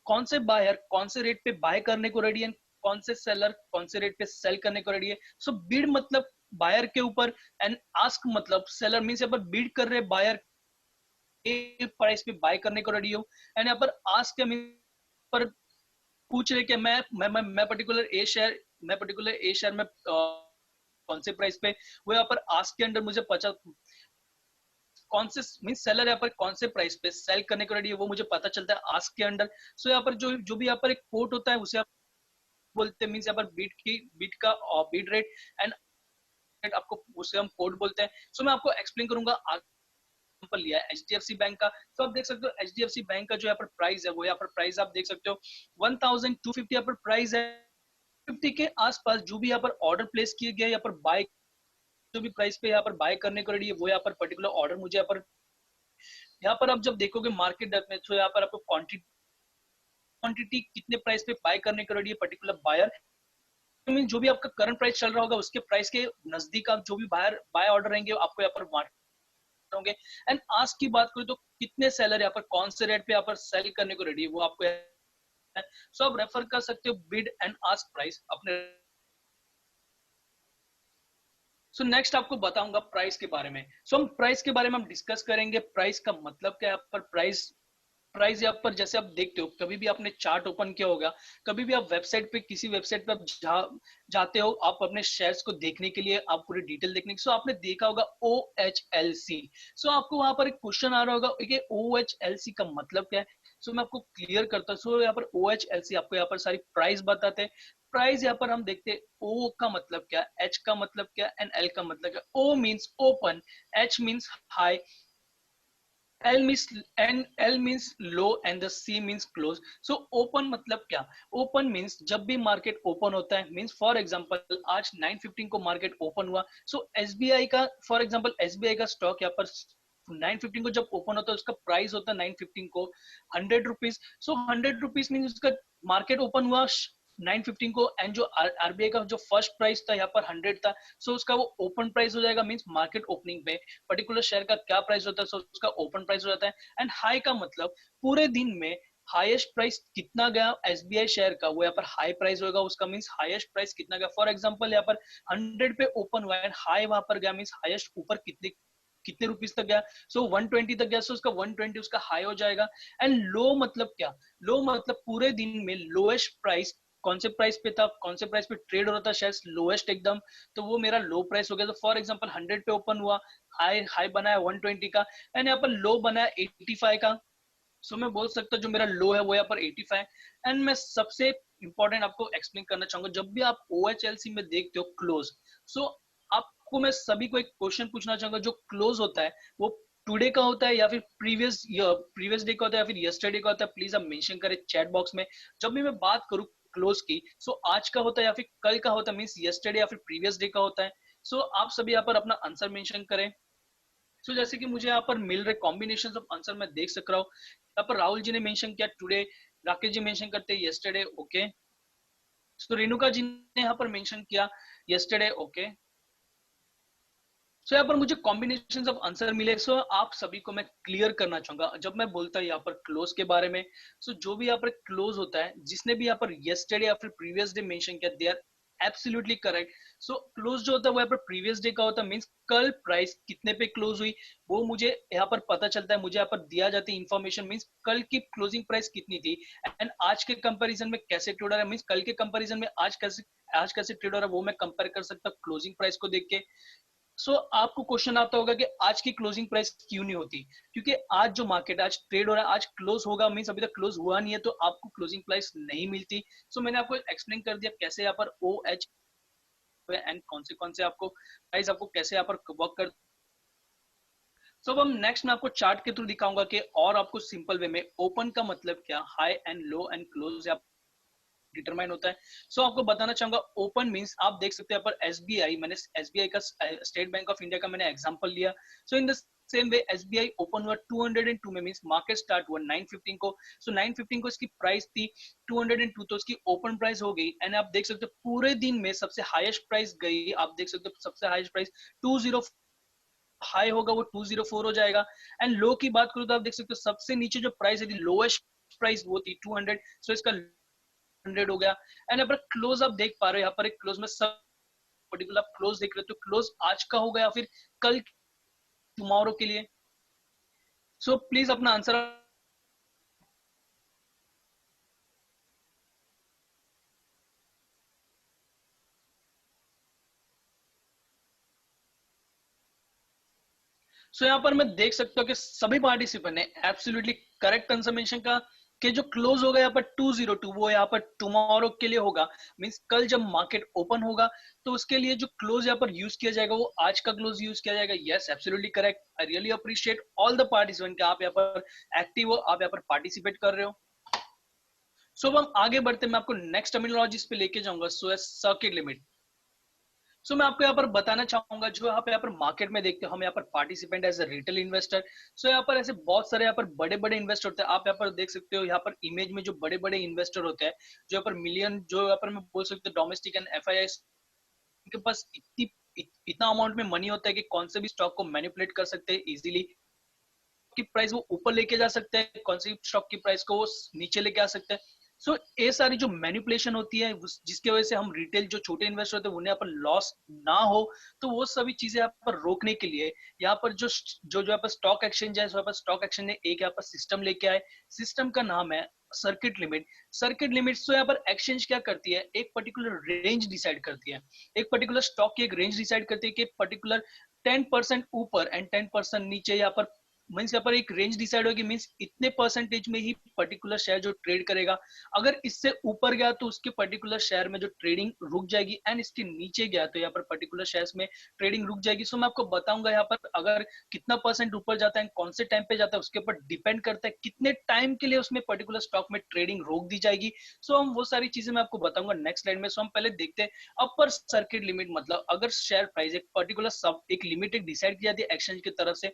कौन से बायर कौन से रेट पे बाय करने को रेडी है, कौन से सेलर कौन से रेट पे सेल करने को रेडी है। सो बिड मतलब बायर के ऊपर एंड आस्क मतलब सेलर। मींस यहाँ पर बिड कर रहे बायर प्राइस पे बाय करने को रेडी हो एंड यहाँ पर आस्क के पर पूछ रहे कि मैं पर्टिकुलर ए शेयर, मैं पर्टिकुलर ए शेयर में कौन से प्राइस पे, वो यहाँ पर आस्क के अंडर मुझे पता कौन से मीन सेलर यहाँ पर कौन से प्राइस पे सेल करने को रेडी है वो मुझे पता चलता है आस्क के अंडर। सो यहाँ पर जो जो भी यहाँ पर एक कोट होता है उसे आप बोलते हैं। मीन यहाँ पर बीट का बीट रेट एंड आपको उसे हम कोड बोलते हैं। सो मैं आपको एक्सप्लेन करूंगा पर लिया है एचडीएफसी बैंक का। तो आप देख सकते हो एचडीएफसी बैंक का जो यहाँ पर प्राइस है वो यहाँ पर प्राइस आप देख सकते हो 1250 यहाँ पर प्राइस है। 50 के आसपास जो भी यहाँ पर ऑर्डर प्लेस किए गए यहाँ पर बाय जो भी प्राइस पे यहाँ पर बाय करने को रेडी है वो यहाँ पर पर्टिकुलर ऑर्डर मुझे यहाँ पर आप जब देखोगे मार्केट डेप्थ में तो यहाँ पर आपको क्वांटिटी क्वांटिटी कितने प्राइस पे बाय करने को रेडी है पर्टिकुलर बायर। मीन जो भी आपका करंट प्राइस चल रहा होगा उसके प्राइस के नजदीक आप जो भी बायर बाय ऑर्डर रहेंगे आपको यहाँ पर होंगे। एंड आस्क की बात करें तो कितने सेलर यहाँ पर कौन से रेट पे यहाँ पर सेल करने को रेडी है वो आपको। सो आप रेफर कर सकते हो बिड एंड आस्क प्राइस अपने। सो नेक्स्ट आपको बताऊंगा प्राइस के बारे में। सो हम प्राइस के बारे में हम डिस्कस करेंगे प्राइस का मतलब क्या है। यहाँ पर प्राइस प्राइस यहाँ पर जैसे आप देखते हो कभी भी आपने चार्ट ओपन किया होगा, कभी भी आप वेबसाइट पे किसी वेबसाइट पे आप जाते हो आप अपने शेयर्स को देखने के लिए, आप पूरी डिटेल देखने के, सो आपने देखा होगा OHLC। सो आपको वहां पर एक क्वेश्चन आ रहा होगा कि OHLC का मतलब क्या है। सो मैं आपको क्लियर करता हूँ। सो यहाँ पर OHLC आपको यहाँ पर सारी प्राइस बताते हैं। प्राइस यहाँ पर हम देखते हैं O का मतलब क्या, H का मतलब क्या एंड L का मतलब क्या। O means open, H means high, L means and L means low and the C means close. So open मतलब क्या, open means जब भी मार्केट ओपन होता है, मीन्स फॉर एग्जांपल आज 9:15 को मार्केट ओपन हुआ। सो SBI का फॉर एग्जांपल SBI का स्टॉक यहाँ पर 9:15 को जब ओपन होता है उसका प्राइस होता है 9:15 को 100 रुपीज। सो 100 रुपीज मीन उसका मार्केट ओपन हुआ 9:15 को, एंड जो आरबीआई का जो फर्स्ट प्राइस था यहाँ पर 100 था। सो उसका वो ओपन प्राइस हो जाएगा, मींस मार्केट ओपनिंग पे पर्टिकुलर शेयर का क्या प्राइस होता है, सो उसका ओपन प्राइस हो जाता है। एंड हाई का मतलब पूरे दिन में हाईएस्ट प्राइस कितना गया एसबीआई शेयर का, वो यहाँ पर हाई प्राइस होगा उसका, मींस हाईएस्ट प्राइस कितना गया। फॉर एग्जांपल यहाँ पर 100 पे ओपन हुआ है, हाई वहां पर गया, मींस हाईएस्ट ऊपर कितने कितने रुपीस तक गया, सो 120 तक गया, सो उसका 120 उसका हाई हो जाएगा। एंड लो मतलब क्या, लो मतलब पूरे दिन में लोएस्ट प्राइस कौन से प्राइस पे था, कौन से प्राइस पे ट्रेड हो रहा था शेयर लोएस्ट एकदम, तो वो मेरा लो प्राइस हो गया। तो फॉर एग्जांपल 100 पे ओपन हुआ, हाई हाई बनाया 120 का, एंड यहाँ पर लो बनाया 85 का। सो मैं बोल सकता हूँ जो मेरा लो है वो यहाँ पर 85। एंड मैं सबसे इंपॉर्टेंट आपको एक्सप्लेन करना चाहूंगा, जब भी आप OHLC में देखते हो क्लोज, सो आपको मैं सभी को एक क्वेश्चन पूछना चाहूंगा, जो क्लोज होता है वो टुडे का होता है या फिर प्रीवियस डे का होता है या फिर यस्टरडे का होता है, प्लीज आप मेंशन करें चैट बॉक्स में। जब भी मैं बात करूं क्लोज की, सो आज का होता है या फिर कल का होता है, मीन्स यस्टरडे या फिर प्रीवियस डे का होता है। सो आप सभी यहाँ पर अपना आंसर मेंशन करें। सो जैसे कि मुझे यहाँ पर मिल रहे कॉम्बिनेशन ऑफ आंसर मैं देख सक रहा हूँ, यहाँ पर राहुल जी ने मेंशन किया टुडे, राकेश जी मेंशन करते हैं यस्टरडे, ओके। तो रेणुका जी ने यहाँ पर मेंशन किया यस्टरडे, ओके। सो यहाँ पर मुझे कॉम्बिनेशन ऑफ आंसर मिले। सो आप सभी को मैं क्लियर करना चाहूंगा, जब मैं बोलता हूँ यहाँ पर क्लोज के बारे में, सो जो भी यहाँ पर क्लोज होता है, जिसने भी यहाँ पर यस्टरडे या फिर प्रीवियस डे मेंशन किया, they are absolutely correct. So close जो होता है वो यहाँ पर प्रीवियस डे का होता है, मींस कल प्राइस कितने पे क्लोज हुई वो मुझे यहाँ पर पता चलता है, मुझे यहाँ पर दिया जाती है इन्फॉर्मेशन, मींस कल की क्लोजिंग प्राइस कितनी थी एंड आज के कंपैरिजन में कैसे ट्रेड हो रहा है, मींस कल के कंपैरिजन में आज कैसे ट्रेड हो रहा है वो मैं कंपेयर कर सकता हूँ क्लोजिंग प्राइस को देख के। सो आपको क्वेश्चन आता होगा कि आज की क्लोजिंग प्राइस क्यों नहीं होती, क्योंकि आज जो मार्केट आज ट्रेड हो रहा है, आज क्लोज होगा, मींस अभी तक क्लोज हुआ नहीं है, तो आपको क्लोजिंग प्राइस नहीं मिलती। सो मैंने आपको एक्सप्लेन कर दिया कैसे यहाँ पर ओ एच एंड कौन से आपको प्राइस आपको कैसे यहाँ पर वर्क कर। सो अब हम नेक्स्ट मैं आपको चार्ट के थ्रू दिखाऊंगा कि और आपको सिंपल वे में ओपन का मतलब क्या, high and low and close determine होता है। सो आपको बताना चाहूंगा ओपन मींस आप देख सकते हैं यहाँ पर एसबीआई, मैंने एसबीआई का स्टेट बैंक ऑफ इंडिया का मैंने एग्जांपल लिया। So in the same way SBI open हुआ 202 में, मींस मार्केट स्टार्ट हुआ 9:15 को। सो 9:15 को इसकी प्राइस थी 202, तो इसकी ओपन प्राइस हो गई। एंड आप देख सकते हो पूरे दिन में सबसे हाईएस्ट प्राइस गई, आप देख सकते हो सबसे हाईएस्ट प्राइस 20, हाई होगा वो 204 हो जाएगा। एंड लो की बात करूं तो आप देख सकते हो सबसे नीचे जो प्राइस है लोएस्ट प्राइस वो थी 200, सो इसका 100 हो गया। एंड यहाँ पर क्लोज आप देख पा रहे हो, यहाँ पर एक क्लोज में सब पर्टिकुलर आप क्लोज देख रहे हो, तो क्लोज आज का होगा या फिर कल टुमारो के लिए। सो प्लीज अपना आंसर। सो यहाँ पर मैं देख सकता हूँ कि सभी पार्टिसिपेंट ने एब्सोल्युटली करेक्ट कंफर्मेशन का कि जो क्लोज होगा यहाँ पर 202 वो यहाँ पर टुमारो के लिए होगा, मींस कल जब मार्केट ओपन होगा तो उसके लिए जो क्लोज यहाँ पर यूज किया जाएगा वो आज का क्लोज यूज किया जाएगा। Yes absolutely correct, I really appreciate all the participant कि आप यहाँ पर एक्टिव हो, आप यहाँ पर पार्टिसिपेट कर रहे हो। सो अब हम आगे बढ़ते मैं आपको नेक्स्ट टर्मिनोलॉजीज पे लेके जाऊंगा। सो सर्किट लिमिट। सो मैं आपको यहाँ पर बताना चाहूंगा, जो यहाँ पर मार्केट में देखते हो हम यहाँ पर participant as a retail investor. So यहाँ पर ऐसे बहुत सारे यहाँ पर बड़े बड़े इन्वेस्टर होते हैं, आप यहाँ पर देख सकते हो यहाँ पर इमेज में जो बड़े बड़े इन्वेस्टर होते हैं, जो यहाँ पर मिलियन, जो यहाँ पर मैं बोल सकते हो डोमेस्टिक एंड एफआईआई के पास इतना अमाउंट में मनी होता है कि कौन से भी स्टॉक को मैनिपुलेट कर सकते हैं इजीली, की प्राइस वो ऊपर लेके जा सकते हैं, कौन सी स्टॉक की प्राइस को वो नीचे लेके आ सकते हैं। सो ये सारी जो मैनिपुलेशन होती है जिसकी वजह से हम रिटेल जो छोटे इन्वेस्टर होते हैं उन्हें यहाँ पर लॉस ना हो, तो वो सभी चीजें यहाँ पर रोकने के लिए यहाँ पर जो यहाँ पर स्टॉक एक्सचेंज है, यहाँ पर स्टॉक एक्सचेंज ने एक यहाँ पर सिस्टम लेके आए। सिस्टम का नाम है सर्किट लिमिट। सर्किट लिमिट तो यहाँ पर एक्सचेंज क्या करती है, एक पर्टिकुलर रेंज डिसाइड करती है, एक पर्टिकुलर स्टॉक की एक रेंज डिसाइड करती है कि पर्टिकुलर 10% ऊपर एंड 10% नीचे यहाँ पर मीन्स यहाँ पर एक रेंज डिसाइड होगी, मीन्स इतने परसेंटेज में ही पर्टिकुलर शेयर जो ट्रेड करेगा, अगर इससे ऊपर गया तो उसके पर्टिकुलर शेयर में जो ट्रेडिंग रुक जाएगी, एंड इसके नीचे गया तो यहाँ पर पर्टिकुलर शेयर्स में ट्रेडिंग रुक जाएगी। सो मैं आपको बताऊंगा यहाँ पर अगर कितना परसेंट ऊपर जाता है, कौन से टाइम पे जाता है, उसके ऊपर डिपेंड करता है कितने टाइम के लिए उसमें पर्टिकुलर स्टॉक में ट्रेडिंग रोक दी जाएगी। सो हम वो सारी चीजें मैं आपको बताऊंगा नेक्स्ट स्लाइड में। सो हम पहले देखते हैं अपर सर्किट लिमिट, मतलब अगर शेयर प्राइस एक पर्टिकुलर सब एक लिमिट एक डिसाइड की जाती है एक्सचेंज की तरफ से,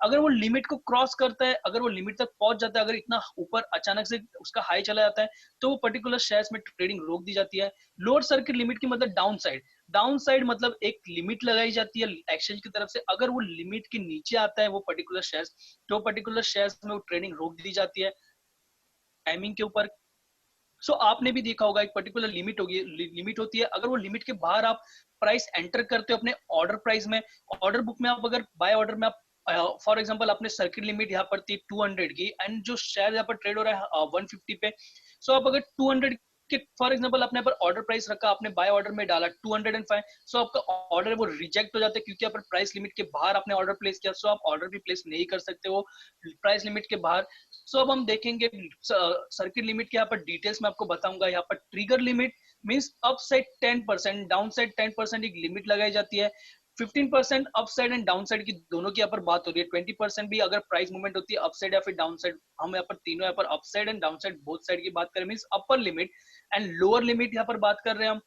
अगर वो लिमिट को क्रॉस करता है, अगर वो लिमिट तक पहुंच जाता है, अगर इतना ऊपर अचानक से उसका हाई चला जाता है, तो वो पर्टिकुलर शेयर्स में ट्रेडिंग रोक दी जाती है। लोअर सर्किट लिमिट की मतलब डाउन साइड, डाउन साइड मतलब एक लिमिट लगाई जाती है एक्सचेंज की तरफ से, अगर वो लिमिट के नीचे आता है वो पर्टिकुलर शेयर्स, तो पर्टिकुलर शेयर्स में वो ट्रेडिंग रोक दी जाती है टाइमिंग के ऊपर। सो आपने भी देखा होगा एक पर्टिकुलर लिमिट होगी, लिमिट होती है, अगर वो लिमिट के बाहर आप प्राइस एंटर करते हो अपने ऑर्डर प्राइस में, ऑर्डर बुक में आप अगर बाय ऑर्डर में आप फॉर एग्जांपल अपने सर्किट लिमिट यहाँ पर थी 200 की, एंड जो शेयर यहाँ पर ट्रेड हो रहा है 150 पे, सो आप अगर 200 के फॉर एग्जांपल आपने पर ऑर्डर प्राइस रखा, आपने बाय ऑर्डर में डाला 205, सो आपका ऑर्डर वो रिजेक्ट हो जाता है क्योंकि यहाँ पर प्राइस लिमिट के बाहर आपने ऑर्डर प्लेस किया, सो आप ऑर्डर भी प्लेस नहीं कर सकते हो प्राइस लिमिट के बाहर। सो अब हम देखेंगे सर्किट लिमिट के यहाँ पर डिटेल्स में आपको बताऊंगा। यहाँ पर trigger limit means up side 10%, down side 10% एक लिमिट लगाई जाती है। 15% up side and down side की दोनों की यहाँ पर बात हो रही है। 20% भी अगर प्राइस मूवमेंट होती है अप साइड या फिर डाउन साइड, हम यहाँ पर तीनों यहाँ पर up side and down side both side की बात करें, means upper limit and lower limit यहाँ पर बात कर रहे हैं हम।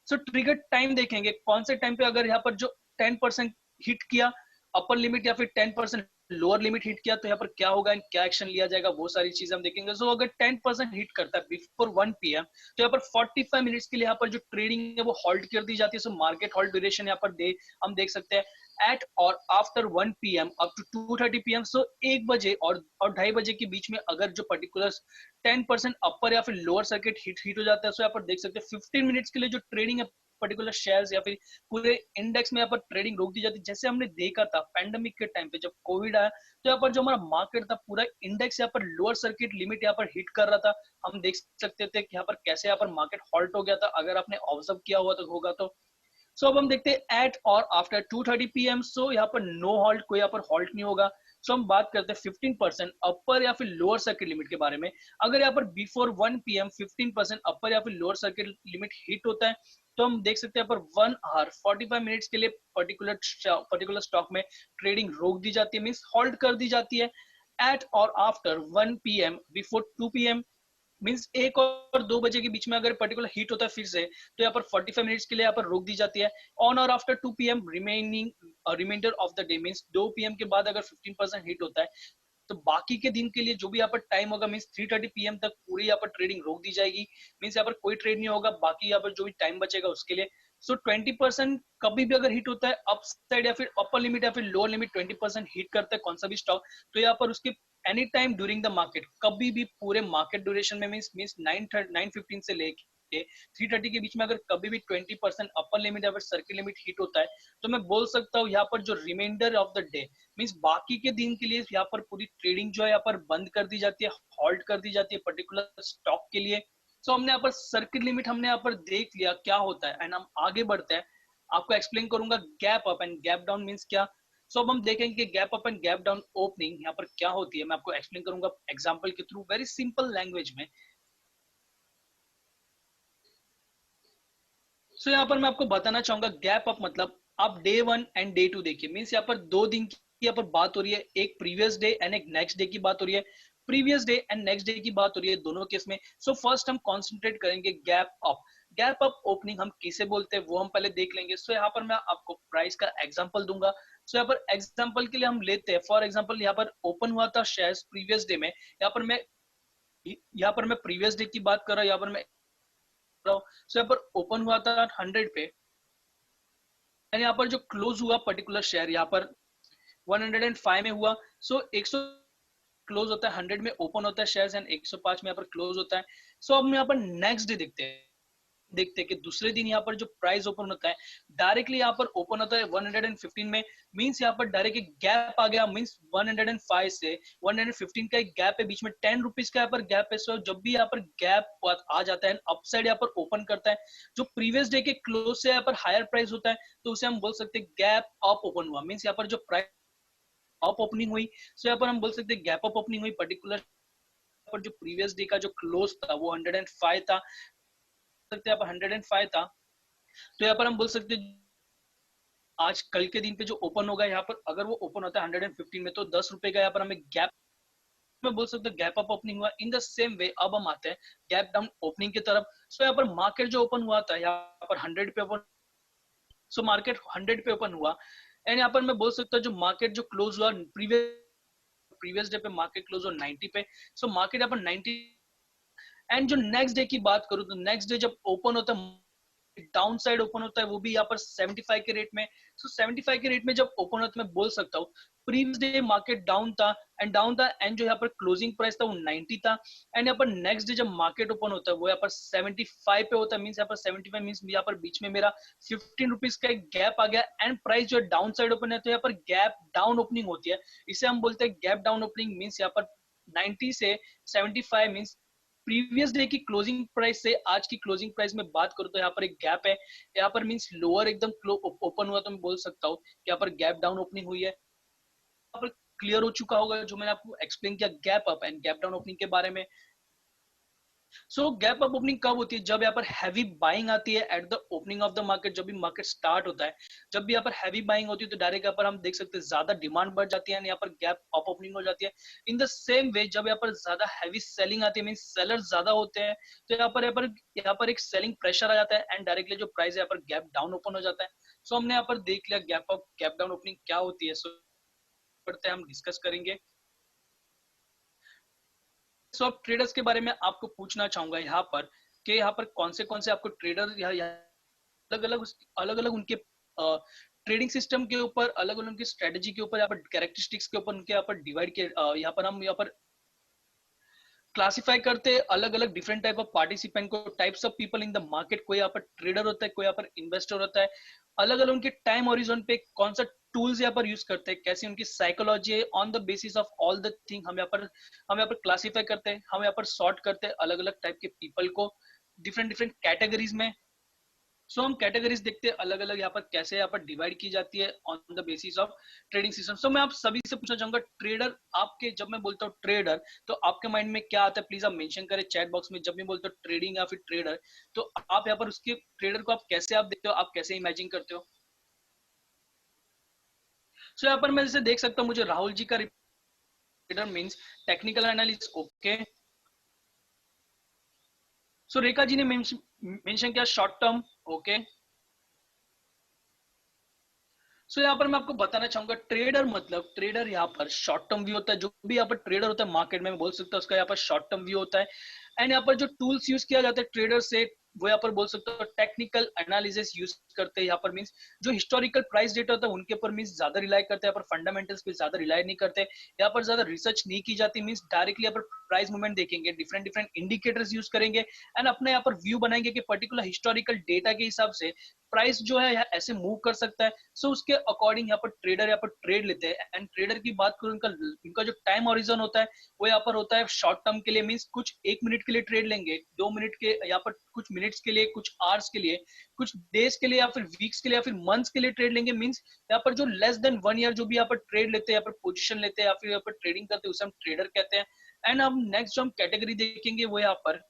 सो ट्रिगर टाइम देखेंगे कौन से टाइम पे अगर यहाँ पर जो 10% हिट किया अपर लिमिट या फिर 10% लोअर लिमिट हिट किया तो यहाँ पर क्या होगा एंड क्या एक्शन लिया जाएगा, वो सारी चीजें हम देखेंगे। सो अगर 10% हिट करता है बिफोर 1 PM, तो यहाँ पर 45 मिनट्स के लिए यहाँ पर जो ट्रेडिंग है वो होल्ड कर दी जाती है। सो मार्केट होल्ड ड्यूरेशन यहाँ पर हम देख सकते हैं एट और after 1 PM up to 2:30 PM। So 1 बजे और 2:30 बजे के बीच में अगर जो पर्टिकुलर 10% अपर या फिर लोअर सर्किट हिट हो जाता है, सो यहाँ पर देख सकते हैं 15 मिनट्स के लिए जो ट्रेडिंग है पर्टिकुलर शेयर्स या फिर पूरे इंडेक्स में यहाँ पर ट्रेडिंग रोक दी जाती है। जैसे हमने देखा था पैंडेमिक के टाइम पे जब कोविड आया, तो यहाँ पर जो हमारा मार्केट था पूरा इंडेक्स यहाँ पर लोअर सर्किट लिमिट यहाँ पर हिट कर रहा था। हम देख सकते थे कि यहाँ पर कैसे यहाँ पर मार्केट हॉल्ट हो गया था, अगर आपने ऑब्जर्व किया हुआ तो होगा तो। सो अब हम देखते हैं एट और आफ्टर 2:30 PM। सो यहाँ पर नो हॉल्ट, कोई यहाँ पर हॉल्ट नहीं होगा। सो हम बात करते हैं 15% अपर या फिर लोअर सर्किट लिमिट के बारे में। अगर यहाँ पर बिफोर 1 PM 15% अपर या फिर लोअर सर्किट लिमिट हिट होता है, तो हम देख सकते हैं यहाँ पर 1 आवर 45 मिनट्स के लिए पर्टिकुलर स्टॉक में ट्रेडिंग रोक दी जाती है, मीन्स होल्ड कर दी जाती है। एट और after 1 PM before 2 PM means 1 और 2 बजे के बीच में अगर पर्टिकुलर हीट होता है फिर से, तो यहाँ पर 45 मिनट्स के लिए यहाँ पर रोक दी जाती है। ऑन और after 2 PM remaining reminder of the day means 2 PM के बाद अगर 15% हिट होता है, तो बाकी के दिन के लिए जो भी यहाँ पर टाइम होगा मीन्स 3:30 PM तक पूरी यहाँ पर ट्रेडिंग रोक दी जाएगी। मीन्स यहाँ पर कोई ट्रेड नहीं होगा, बाकी यहाँ पर जो भी टाइम बचेगा उसके लिए। सो 20% कभी भी अगर हिट होता है अप साइड या फिर अपर लिमिट या फिर लोअर लिमिट 20% हिट करता है कौन सा भी स्टॉक, तो यहाँ पर उसके any time during the market, कभी भी पूरे मार्केट ड्यूरेशन में मीन्स 9:15 से लेके 3:30 के बीच में अगर कभी भी 20% अपर लिमिट या फिर सर्किट लिमिट हिट होता है, तो मैं बोल सकता हूँ यहाँ पर जो reminder of the day means बाकी के दिन के लिए यहाँ पर पूरी ट्रेडिंग जो है यहाँ पर बंद कर दी जाती है, हॉल्ट कर दी जाती है पर्टिकुलर स्टॉक के लिए। सो हमने यहाँ पर सर्किट लिमिट हमने यहाँ पर देख लिया क्या होता है, एंड हम आगे बढ़ते हैं। आपको एक्सप्लेन करूंगा gap up and gap down means क्या। सो अब हम देखेंगे कि gap up and gap down opening यहाँ पर क्या होती है, मैं आपको एक्सप्लेन करूंगा एग्जांपल के थ्रू वेरी सिंपल लैंग्वेज में। सो यहाँ पर मैं आपको बताना चाहूंगा गैप अप मतलब आप डे 1 एंड डे 2 देखिए, मीन्स यहाँ पर 2 दिन की यहाँ पर बात हो रही है, एक प्रीवियस डे एंड एक नेक्स्ट डे की बात हो रही है। Previous day and next day की बात हो रही है दोनों केस में। सो फर्स्ट हम कॉन्सेंट्रेट करेंगे gap up. Gap up opening हम किसे बोलते हैं वो हम पहले देख लेंगे। सो यहाँ पर मैं आपको प्राइस का एग्जांपल दूंगा। सो यहाँ पर एग्जांपल के लिए हम लेते हैं, फॉर एग्जांपल यहाँ पर ओपन हुआ था शेयर्स प्रीवियस डे में, यहाँ पर मैं प्रीवियस डे की बात कर रहा हूँ, यहाँ पर मैं रहा हूँ। सो यहाँ पर ओपन हुआ था 100 पे, एंड यहाँ पर जो क्लोज हुआ पर्टिकुलर शेयर यहाँ पर 105 में हुआ। सो 100 क्लोज होता है, 100 में ओपन होता है शेयर एंड 105 में यहाँ पर क्लोज होता है। सो अब हम यहाँ पर नेक्स्ट डे देखते हैं कि दूसरे दिन यहाँ पर जो प्राइस ओपन होता है डायरेक्टली यहाँ पर ओपन होता है 115 में, मींस यहाँ पर डायरेक्ट एक गैप आ गया, मींस 105 से 115 का एक गैप है, बीच में 10 रुपीज का यहाँ पर गैप है। सो जब भी यहाँ पर गैप आ जाता है अपसाइड यहाँ पर ओपन करता है, जो प्रीवियस डे के क्लोज से यहाँ पर हायर प्राइस होता है, तो उसे हम बोल सकते हैं गैप अप ओपन हुआ, मीन्स यहाँ पर जो प्राइस अप ओपनिंग हुई, सो यहाँ पर हम बोल सकते हैं गैप अप ओपनिंग हुई, पर्टिकुलर पर जो प्रीवियस डे का जो क्लोज था वो 105 था, सकते हैं यहाँ पर 105 था, तो यहाँ पर हम बोल सकते हैं आज कल के दिन पे जो ओपन होगा यहाँ पर, अगर वो ओपन होता है 115 में, तो 10 रुपए का यहाँ पर हमें गैप में बोल सकते हैं गैप अप ओपनिंग हुआ। इन द सेम वे अब हम आते हैं गैप डाउन ओपनिंग की तरफ। सो यहाँ पर मार्केट जो ओपन हुआ था यहाँ पर 100 पे ओपन, सो मार्केट 100 पे ओपन हुआ, एंड यहाँ पर मैं बोल सकता हूँ जो मार्केट जो क्लोज हुआ प्रीवियस डे पे मार्केट क्लोज हुआ 90 पे, सो मार्केट यहाँ पर 90, एंड जो नेक्स्ट डे की बात करूं तो नेक्स्ट डे जब ओपन होता है डाउन साइड ओपन होता है वो भी यहाँ पर 75 के रेट में। सो 75 के रेट में जब ओपन होता है मैं बोल सकता हूँ प्रीवियस डे मार्केट डाउन था एंड जो यहाँ पर क्लोजिंग प्राइस था वो 90 था, एंड यहाँ पर नेक्स्ट डे जब मार्केट ओपन होता है वो यहाँ पर 75 पे होता है, मींस यहाँ पर 75 मींस यहाँ पर बीच में मेरा 15 रुपीज का एक गैप आ गया, एंड प्राइस जो डाउन साइड ओपन है तो यहाँ पर गैप डाउन ओपनिंग होती है, इसे हम बोलते हैं गैप डाउन ओपनिंग। मींस यहाँ पर 90 से 75 मींस प्रीवियस डे की क्लोजिंग प्राइस से आज की क्लोजिंग प्राइस में बात करूं तो यहाँ पर एक गैप है, यहाँ पर मींस लोअर एकदम ओपन हुआ तो मैं बोल सकता हूँ कि यहाँ पर गैप डाउन ओपनिंग हुई है। यहाँ पर क्लियर हो चुका होगा जो मैंने आपको एक्सप्लेन किया gap up and gap down opening के बारे में। सो गैप अप ओपनिंग कब होती है? जब यहाँ पर हैवी बाइंग आती है at the opening of the market, जब भी मार्केट स्टार्ट होता है, जब भी यहाँ पर हैवी बाइंग होती है तो डायरेक्ट यहाँ पर हम देख सकते हैं ज्यादा डिमांड बढ़ जाती है, यहाँ पर गैप अप ओपनिंग हो जाती है। इन द सेम वे जब यहाँ पर ज्यादा हैवी सेलिंग आती है, मीन सेलर ज्यादा होते हैं, तो यहाँ पर एक सेलिंग प्रेशर आ जाता है एंड डायरेक्टली जो प्राइस है यहाँ पर गैप डाउन ओपन हो जाता है। सो हमने यहाँ पर देख लिया gap up gap down opening क्या होती है। सो पढ़ते हैं, हम डिस्कस करेंगे। सो अब ट्रेडर्स के बारे में आपको पूछना चाहूंगा यहाँ पर कि यहाँ पर कौन से आपको ट्रेडर या अलग अलग उनके ट्रेडिंग सिस्टम के ऊपर, अलग अलग उनकी स्ट्रेटेजी के ऊपर, यहाँ पर कैरेक्टरिस्टिक्स के ऊपर उनके यहाँ पर डिवाइड किए, यहाँ पर हम यहाँ पर क्लासिफाई करते हैं अलग अलग डिफरेंट टाइप ऑफ पार्टिसिपेंट को, types of people in the market. कोई यहाँ पर ट्रेडर होता है, कोई यहाँ पर इन्वेस्टर होता है, अलग अलग उनके टाइम ओरिजन पे कौन सा टूल्स यहाँ पर यूज करते हैं, कैसी उनकी साइकोलॉजी है, on the basis of all the thing हम यहाँ पर क्लासिफाई करते हैं, हम यहाँ पर सॉर्ट करते हैं अलग अलग टाइप के पीपल को डिफरेंट डिफरेंट कैटेगरीज में। सो हम कैटेगरीज देखते हैं अलग अलग यहाँ पर कैसे यहाँ पर डिवाइड की जाती है on the basis of trading system. So मैं आप सभी से पूछना चाहूंगा ट्रेडर, आपके जब मैं बोलता हूँ ट्रेडर तो आपके माइंड में क्या आता है? प्लीज आप मेंशन करें चैट बॉक्स में। जब मैं बोलता हूँ ट्रेडिंग या फिर ट्रेडर तो आप यहाँ पर उसके ट्रेडर को आप कैसे आप देखते हो, आप कैसे इमेजिन करते हो? सो यहाँ पर मैं जैसे देख सकता हूँ मुझे राहुल जी का trader means technical analyst, okay. So Rekha ji ने मेंशन किया शॉर्ट टर्म, ओके। सो यहाँ पर मैं आपको बताना चाहूंगा ट्रेडर मतलब ट्रेडर यहाँ पर शॉर्ट टर्म व्यू होता है, जो भी यहाँ पर ट्रेडर होता है मार्केट में मैं बोल सकता हूँ उसका यहाँ पर शॉर्ट टर्म व्यू होता है। एंड यहाँ पर जो टूल्स यूज किया जाता है ट्रेडर से वो यहाँ पर बोल सकते हो टेक्निकल एनालिसिस यूज करते हैं। यहाँ पर मींस जो हिस्टोरिकल प्राइस डेटा होता है उनके ऊपर मींस ज्यादा रिलाई करते हैं, यहाँ पर फंडामेंटल्स पे ज्यादा रिलाई नहीं करते, यहाँ पर ज्यादा रिसर्च नहीं की जाती, मींस डायरेक्टली यहाँ पर प्राइस मूवमेंट देखेंगे, डिफरेंट डिफरेंट इंडिकेटर्स यूज करेंगे एंड अपने यहाँ पर व्यू बनाएंगे कि पर्टिकुलर हिस्टोरिकल डेटा के हिसाब से प्राइस जो है ऐसे मूव कर सकता है। सो उसके अकॉर्डिंग यहाँ पर ट्रेडर यहाँ पर ट्रेड लेते हैं। एंड ट्रेडर की बात करूं इनका इनका जो टाइम ओरिजन होता है वो यहाँ पर होता है शॉर्ट टर्म के लिए, मींस कुछ 1 मिनट के लिए ट्रेड लेंगे, 2 मिनट के, यहाँ पर कुछ मिनट्स के लिए, कुछ आवर्स के लिए, कुछ डेज के लिए या फिर वीक्स के लिए या फिर मंथ्स के लिए ट्रेड लेंगे। मींस यहाँ पर जो लेस देन 1 ईयर जो भी यहाँ पर ट्रेड लेते हैं, यहाँ पर पोजिशन लेते हैं या फिर यहाँ पर ट्रेडिंग करते हैं उसे हम ट्रेडर कहते हैं। एंड हम नेक्स्ट जो हम कैटेगरी देखेंगे वो यहाँ पर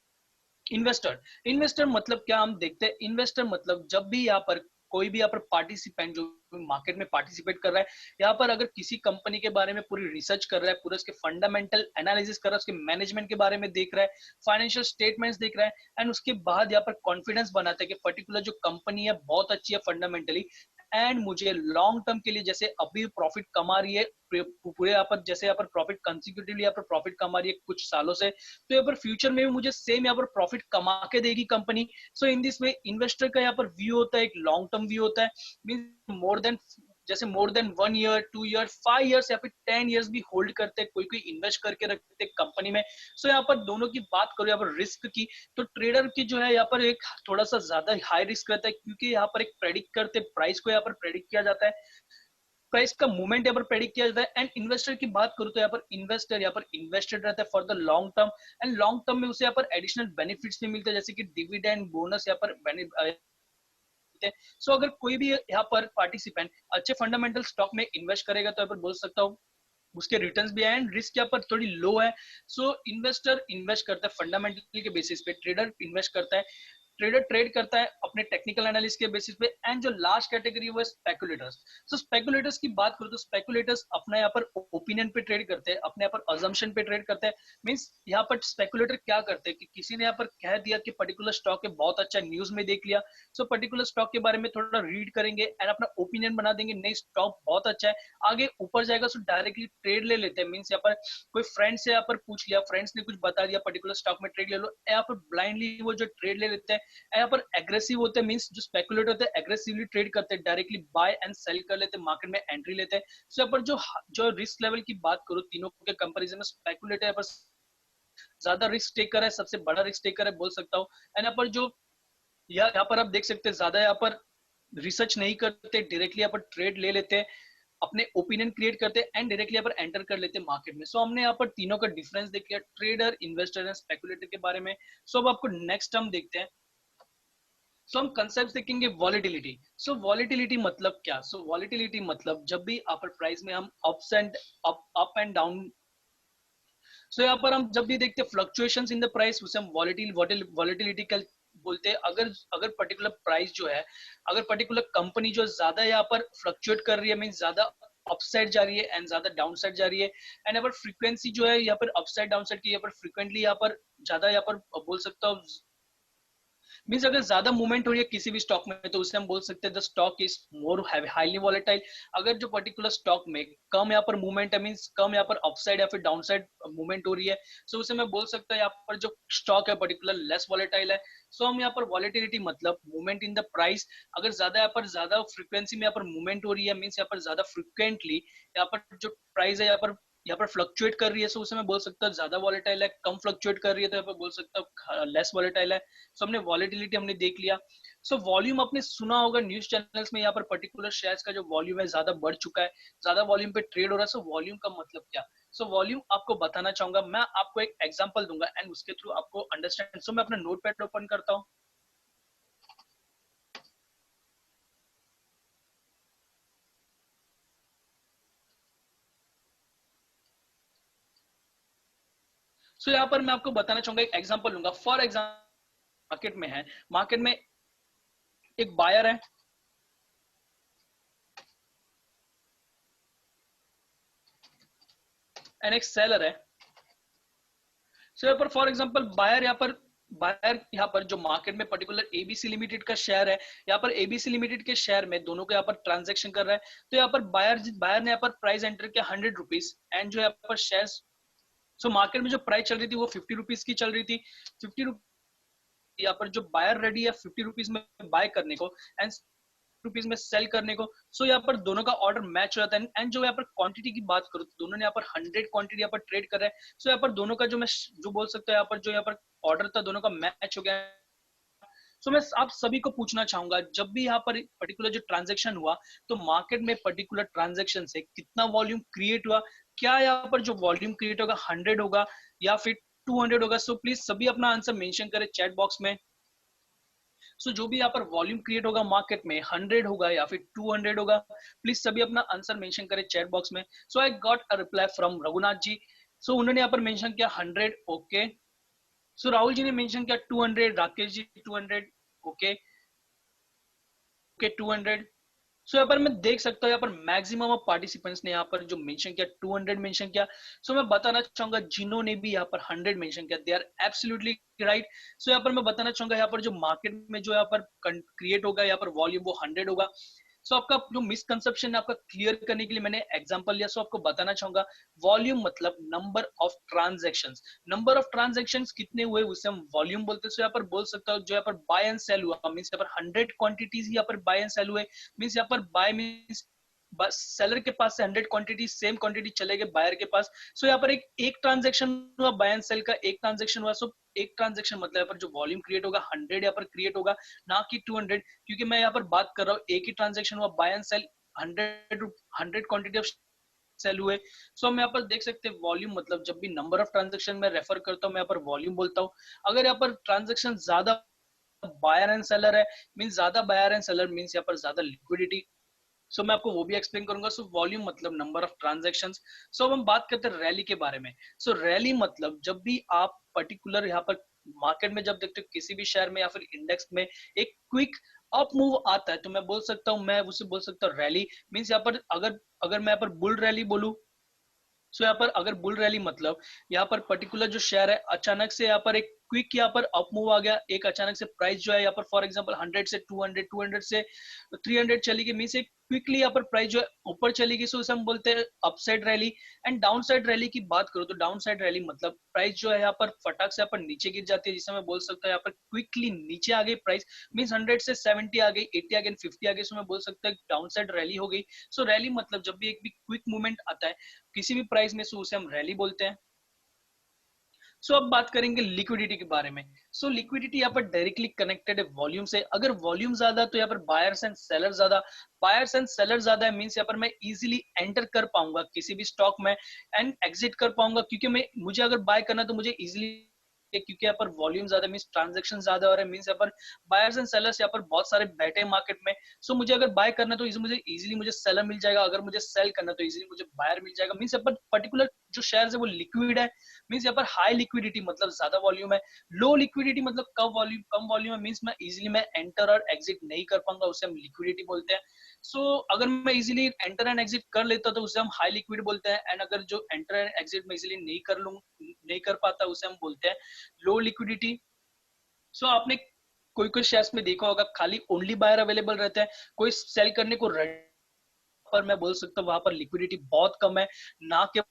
इन्वेस्टर। इन्वेस्टर मतलब क्या हम देखते हैं, इन्वेस्टर मतलब जब भी यहाँ पर कोई भी यहाँ पर पार्टिसिपेंट जो मार्केट में पार्टिसिपेट कर रहा है, यहाँ पर अगर किसी कंपनी के बारे में पूरी रिसर्च कर रहा है, पूरे उसके फंडामेंटल एनालिसिस कर रहा है, उसके मैनेजमेंट के बारे में देख रहा है, फाइनेंशियल स्टेटमेंट्स देख रहा है, एंड उसके बाद यहाँ पर कॉन्फिडेंस बनाता है कि पर्टिकुलर जो कंपनी है बहुत अच्छी है फंडामेंटली एंड मुझे लॉन्ग टर्म के लिए, जैसे अभी प्रॉफिट कमा रही है पूरे यहाँ पर, जैसे यहाँ पर प्रॉफिट कंसिक्यूटिवली यहाँ पर प्रॉफिट कमा रही है कुछ सालों से, तो यहाँ पर फ्यूचर में भी मुझे सेम यहाँ पर प्रॉफिट कमा के देगी company. So in this way investor का यहाँ पर व्यू होता है, एक लॉन्ग टर्म व्यू होता है, मीन मोर देन, जैसे more than 1 year, 2 year, 5 years या फिर 10 ईयर्स भी होल्ड करते हैं, कोई कोई इन्वेस्ट करके रखते हैं कंपनी में। सो यहाँ पर दोनों की बात करो यहाँ पर रिस्क की, तो ट्रेडर की जो है यहाँ पर एक थोड़ा सा ज्यादा हाई रिस्क रहता है, क्योंकि यहाँ पर एक प्रेडिक्ट करते प्राइस को यहाँ पर प्रेडिक्ट किया जाता है, प्राइस का मूवमेंट यहाँ पर प्रेडिक्ट किया जाता है। एंड इन्वेस्टर की बात करूं तो यहाँ पर इन्वेस्टर यहाँ पर इन्वेस्टेड रहता है for the long term, and long term में उसे यहाँ पर एडिशनल बेनिफिट्स भी मिलते हैं, जैसे कि डिविडेंड, बोनस यहाँ पर सो अगर कोई भी यहाँ पर पार्टिसिपेंट अच्छे फंडामेंटल स्टॉक में इन्वेस्ट करेगा तो यहाँ पर बोल सकता हूँ उसके रिटर्न्स भी है एंड रिस्क यहाँ पर थोड़ी लो है। सो इन्वेस्टर इन्वेस्ट करता है फंडामेंटल के बेसिस पे, ट्रेडर इन्वेस्ट करता है, ट्रेडर ट्रेड करता है अपने टेक्निकल एनालिसिस के बेसिस पे, एंड जो लास्ट कैटेगरी वो है स्पेकुलेटर्स। सो स्पेकुलेटर्स की बात करूं तो स्पेकुलेटर्स अपना यहाँ पर ओपिनियन पे ट्रेड करते हैं, अपने यहाँ पर अजम्पशन पे ट्रेड करते हैं। मींस यहाँ पर स्पेकुलेटर क्या करते हैं कि किसी ने यहाँ पर कह दिया कि पर्टिकुलर स्टॉक है बहुत अच्छा, न्यूज में देख लिया, सो पर्टिकुलर स्टॉक के बारे में थोड़ा रीड करेंगे एंड अपना ओपिनियन बना देंगे, नहीं स्टॉक बहुत अच्छा है, आगे ऊपर जाएगा, सो डायरेक्टली ट्रेड ले लेते हैं। मींस यहाँ पर कोई फ्रेंड से यहाँ पर पूछ लिया, फ्रेंड्स ने कुछ बता दिया पर्टिकुलर स्टॉक में ट्रेड ले लो, यहाँ पर ब्लाइंडली वो जो ट्रेड ले लेते हैं। यहाँ पर एग्रेसिव होते हैं, मींस जो स्पेकुलेटर होते हैं एग्रेसिवली ट्रेड करते हैं, डायरेक्टली बाय एंड सेल कर लेते हैं, मार्केट में एंट्री लेते हैं। सो यहाँ पर जो रिस्क लेवल की बात करो तीनों के कंपैरिजन में, स्पेकुलेटर यहाँ पर ज्यादा रिस्क टेकर है, सबसे बड़ा रिस्क टेकर है बोल सकता हूँ। एंड यहाँ पर जो यहाँ पर आप देख सकते हैं ज्यादा यहाँ पर रिसर्च नहीं करते, डायरेक्टली यहाँ पर ट्रेड ले लेते हैं, अपने ओपिनियन क्रिएट करते हैं एंड डायरेक्टली यहाँ पर एंटर कर लेते हैं मार्केट में। सो हमने यहाँ पर तीनों का डिफरेंस देख लिया, ट्रेडर, इन्वेस्टर एंड स्पेकुलेटर के बारे में। सो अब आपको नेक्स्ट हम देखते हैं। सो हम कंसेप्ट देखेंगे वॉलिटिलिटी। सो वॉलिटिलिटी मतलब क्या? सो वॉलिटिलिटी मतलब जब भी अपर प्राइस में हम ups and up and down, so यहाँ पर हम जब भी देखते हैं फ्लक्चुएशंस इन द प्राइस, उसे हम वॉलिटिलिटी का बोलते हैं। अगर अगर पर्टिकुलर प्राइस जो है, अगर पर्टिकुलर कंपनी जो ज्यादा यहाँ पर फ्लक्चुएट कर रही है, मीन ज्यादा अपसाइड जा रही है एंड ज्यादा डाउनसाइड जा रही है, एंड यहाँ पर फ्रीक्वेंसी जो है यहाँ पर अपसाइड डाउनसाइड की यहाँ पर फ्रीक्वेंटली यहाँ पर ज्यादा यहाँ पर बोल सकता हूँ, मीन्स अगर ज्यादा मूवमेंट हो रही है किसी भी स्टॉक में तो उसे हम बोल सकते हैं the stock is more highly volatile. अगर जो पर्टिकुलर स्टॉक में कम यहाँ पर मूवमेंट है, मीन्स कम यहाँ पर अपसाइड या फिर डाउनसाइड मूवमेंट हो रही है, सो उसे मैं बोल सकता हूँ यहाँ पर जो स्टॉक है पर्टिकुलर लेस वॉलेटाइल है। सो हम यहाँ पर वॉलेटिलिटी मतलब मूवमेंट इन द प्राइस, अगर ज्यादा यहाँ पर ज्यादा फ्रीक्वेंसी में यहाँ पर मूवमेंट हो रही है, मीन्स यहाँ पर ज्यादा फ्रिक्वेंटली यहाँ पर जो प्राइस है यहाँ पर फ्लक्चुएट कर रही है, सो उसे मैं बोल सकता हूँ ज्यादा वॉलेटाइल है। कम फ्लक्चुएट कर रही है तो यहाँ पर बोल सकता हूँ लेस वॉलेटाइल है। सो हमने वॉलेटिलिटी हमने देख लिया। सो वॉल्यूम आपने सुना होगा न्यूज चैनल्स में, यहाँ पर पर्टिकुलर शेयर्स का जो वॉल्यूम है ज्यादा बढ़ चुका है, ज्यादा वॉल्यूम पे ट्रेड हो रहा है। सो वॉल्यूम का मतलब क्या? सो वॉल्यूम आपको बताना चाहूंगा, मैं आपको एक एग्जांपल दूंगा एंड उसके थ्रू आपको अंडरस्टैंड। सो मैं अपना नोटपैड ओपन करता हूँ। सो यहाँ पर मैं आपको बताना चाहूंगा, एक एग्जांपल लूंगा। फॉर एग्जाम्पल मार्केट में है, मार्केट में एक बायर है एंड एक सेलर है। सो यहाँ पर फॉर एग्जांपल बायर यहाँ पर जो मार्केट में पर्टिकुलर एबीसी लिमिटेड का शेयर है, यहाँ पर एबीसी लिमिटेड के शेयर में दोनों को यहाँ पर ट्रांजेक्शन कर रहा है। तो यहाँ पर बायर ने यहाँ पर प्राइस एंटर किया 100 रुपीज एंड जो यहाँ पर शेयर, सो मार्केट में जो प्राइस चल रही थी वो 50 रुपीज की चल रही थी। 50 रुपीज यहाँ पर जो बायर रेडी है 50 रुपीज में बाय करने को एंड रुपीज में सेल करने को। सो यहाँ पर दोनों का ऑर्डर मैच हो जाता है एंड जो यहाँ पर क्वांटिटी की बात करूँ तो दोनों ने यहाँ पर 100 क्वांटिटी यहाँ पर ट्रेड कर रहे हैं। सो यहाँ पर दोनों का जो मैं जो बोल सकता हूँ यहाँ पर जो यहाँ पर ऑर्डर था दोनों का मैच हो गया। सो मैं आप सभी को पूछना चाहूंगा, जब भी यहाँ पर पर्टिकुलर जो ट्रांजेक्शन हुआ तो मार्केट में पर्टिकुलर ट्रांजेक्शन से कितना वॉल्यूम क्रिएट हुआ? क्या यहाँ पर जो वॉल्यूम क्रिएट होगा 100 होगा या फिर 200 होगा? सो प्लीज सभी अपना आंसर मेंशन करें चैट बॉक्स में। सो जो भी यहाँ पर वॉल्यूम क्रिएट होगा मार्केट में 100 होगा या फिर 200 होगा, प्लीज सभी अपना आंसर मेंशन करें चैट बॉक्स में। So I got a reply from Raghunath ji. So उन्होंने यहाँ पर मेंशन किया 100। ओके। सो राहुल जी ने मेंशन किया 200, राकेश जी 200। Okay okay 200। सो यहाँ पर मैं देख सकता हूँ यहाँ पर मैक्सिमम ऑफ पार्टिसिपेंट्स ने यहाँ पर जो मेंशन किया 200 मेंशन किया। सो मैं बताना चाहूंगा जिन्होंने भी यहाँ पर 100 मेंशन किया दे आर एब्सोल्युटली राइट। सो यहाँ पर मैं बताना चाहूंगा यहाँ पर जो मार्केट में जो यहाँ पर क्रिएट होगा यहाँ पर वॉल्यूम वो 100 होगा। सो आपका जो मिसकंसेप्शन है आपका क्लियर करने के लिए मैंने एग्जांपल लिया। सो आपको बताना चाहूंगा वॉल्यूम मतलब number of transactions, number of transactions कितने हुए उसे हम वॉल्यूम बोलते हैं। सो यहाँ पर बोल सकता हूँ जो यहाँ पर बाय एंड सेल हुआ, मींस यहाँ पर 100 क्वांटिटीज यहाँ पर बाय एंड सेल हुए, मींस यहाँ पर बाय मींस बस सेलर के पास से 100 क्वांटिटी सेम क्वांटिटी चले गए बायर के पास। सो यहाँ पर एक ट्रांजैक्शन हुआ बाय एंड सेल का, एक ट्रांजैक्शन हुआ। सो एक ट्रांजैक्शन मतलब यहाँ पर जो वॉल्यूम क्रिएट होगा 100 यहाँ पर क्रिएट होगा, ना कि 200, क्योंकि मैं यहाँ पर बात कर रहा हूँ एक ही ट्रांजैक्शन हुआ buy and sell, 100 quantity of sell हुए। सो हम यहाँ पर देख सकते हैं वॉल्यूम मतलब जब भी नंबर ऑफ ट्रांजैक्शन में रेफर करता हूँ मैं यहाँ पर वॉल्यूम बोलता हूँ। अगर यहाँ पर ट्रांजैक्शन ज्यादा बायर एंड सेलर है, मींस ज्यादा बायर एंड सेलर मींस यहाँ पर ज्यादा लिक्विडिटी, सो मैं आपको वो भी एक्सप्लेन करूंगा। सो वॉल्यूम मतलब नंबर ऑफ ट्रांजैक्शंस। सो अब हम बात करते हैं रैली के बारे में। सो रैली मतलब जब भी आप पर्टिकुलर यहाँ पर मार्केट में जब देखते हो किसी भी शेयर में या फिर इंडेक्स में एक क्विक अप मूव आता है, तो मैं बोल सकता हूँ, मैं उसे बोल सकता हूँ रैली। मीन्स यहाँ पर अगर अगर मैं यहाँ पर बुल रैली बोलूं, सो यहाँ पर अगर बुल रैली मतलब यहाँ पर पर्टिकुलर जो शेयर है अचानक से यहाँ पर एक क्विक यहाँ पर अप मूव आ गया, एक अचानक से प्राइस जो है यहाँ पर फॉर एग्जांपल 100 से 200, 200 से 300 चली गई, मीन्स एक क्विकली यहाँ पर प्राइस जो है ऊपर चली गई, सो इसे हम बोलते हैं upside rally. And down side rally की बात करो तो डाउन साइड रैली मतलब प्राइस जो है यहाँ पर फटाक से यहाँ पर नीचे गिर जाती है, जिसे मैं बोल सकता हूँ यहाँ पर क्विकली नीचे आ गई प्राइस, मीन्स 100 से 70 आ गई, 80 आ गई, 50 आ गई, सो मैं बोल सकता हूँ डाउन साइड रैली हो गई। सो रैली मतलब जब भी एक भी क्विक मूवमेंट आता है किसी भी प्राइस में, सो उसे हम रैली बोलते हैं। सो अब बात करेंगे लिक्विडिटी के बारे में। सो लिक्विडिटी यहाँ पर डायरेक्टली कनेक्टेड है वॉल्यूम से। अगर वॉल्यूम ज्यादा है तो यहाँ पर बायर्स एंड सेलर ज्यादा, बायर्स एंड सेलर ज्यादा है, मींस यहाँ पर मैं इजीली एंटर कर पाऊंगा किसी भी स्टॉक में एंड एग्जिट कर पाऊंगा, क्योंकि मैं मुझे अगर बाय करना है तो मुझे इजीली, क्योंकि यहाँ पर वॉल्यूम ज्यादा मींस ट्रांजैक्शन ज्यादा हो रहा है, मींस यहाँ पर बायर्स एंड सेलर्स यहाँ पर बहुत सारे बैठे हैं मार्केट में। सो मुझे अगर बाय करना है तो मुझे इजीली मुझे सेलर मिल जाएगा, अगर मुझे सेल करना है तो इजीली मुझे बायर मिल जाएगा। मींस यहाँ पर पर्टिकुलर जो शेयर है वो लिक्विड है, मींस यहाँ पर हाई लिक्विडिटी मतलब ज्यादा वॉल्यूम है, लो लिक्विडिटी मतलब कम वॉल्यूम है, मींस मैं इजीली मैं एंटर और एग्जिट नहीं कर पाऊंगा, उसे हम लिक्विडिटी बोलते हैं। सो अगर मैं इजीली एंटर एंड एग्जिट कर लेता तो उसे हम हाई लिक्विड बोलते हैं, एंड अगर जो एंटर एंड एग्जिट में इजीली नहीं कर पाता उसे हम बोलते हैं लो लिक्विडिटी। सो आपने कोई कोई शेयर्स में देखा होगा खाली ओनली बायर अवेलेबल रहते हैं, कोई सेल करने को रेडी, पर मैं बोल सकता हूँ वहां पर लिक्विडिटी बहुत कम है ना के।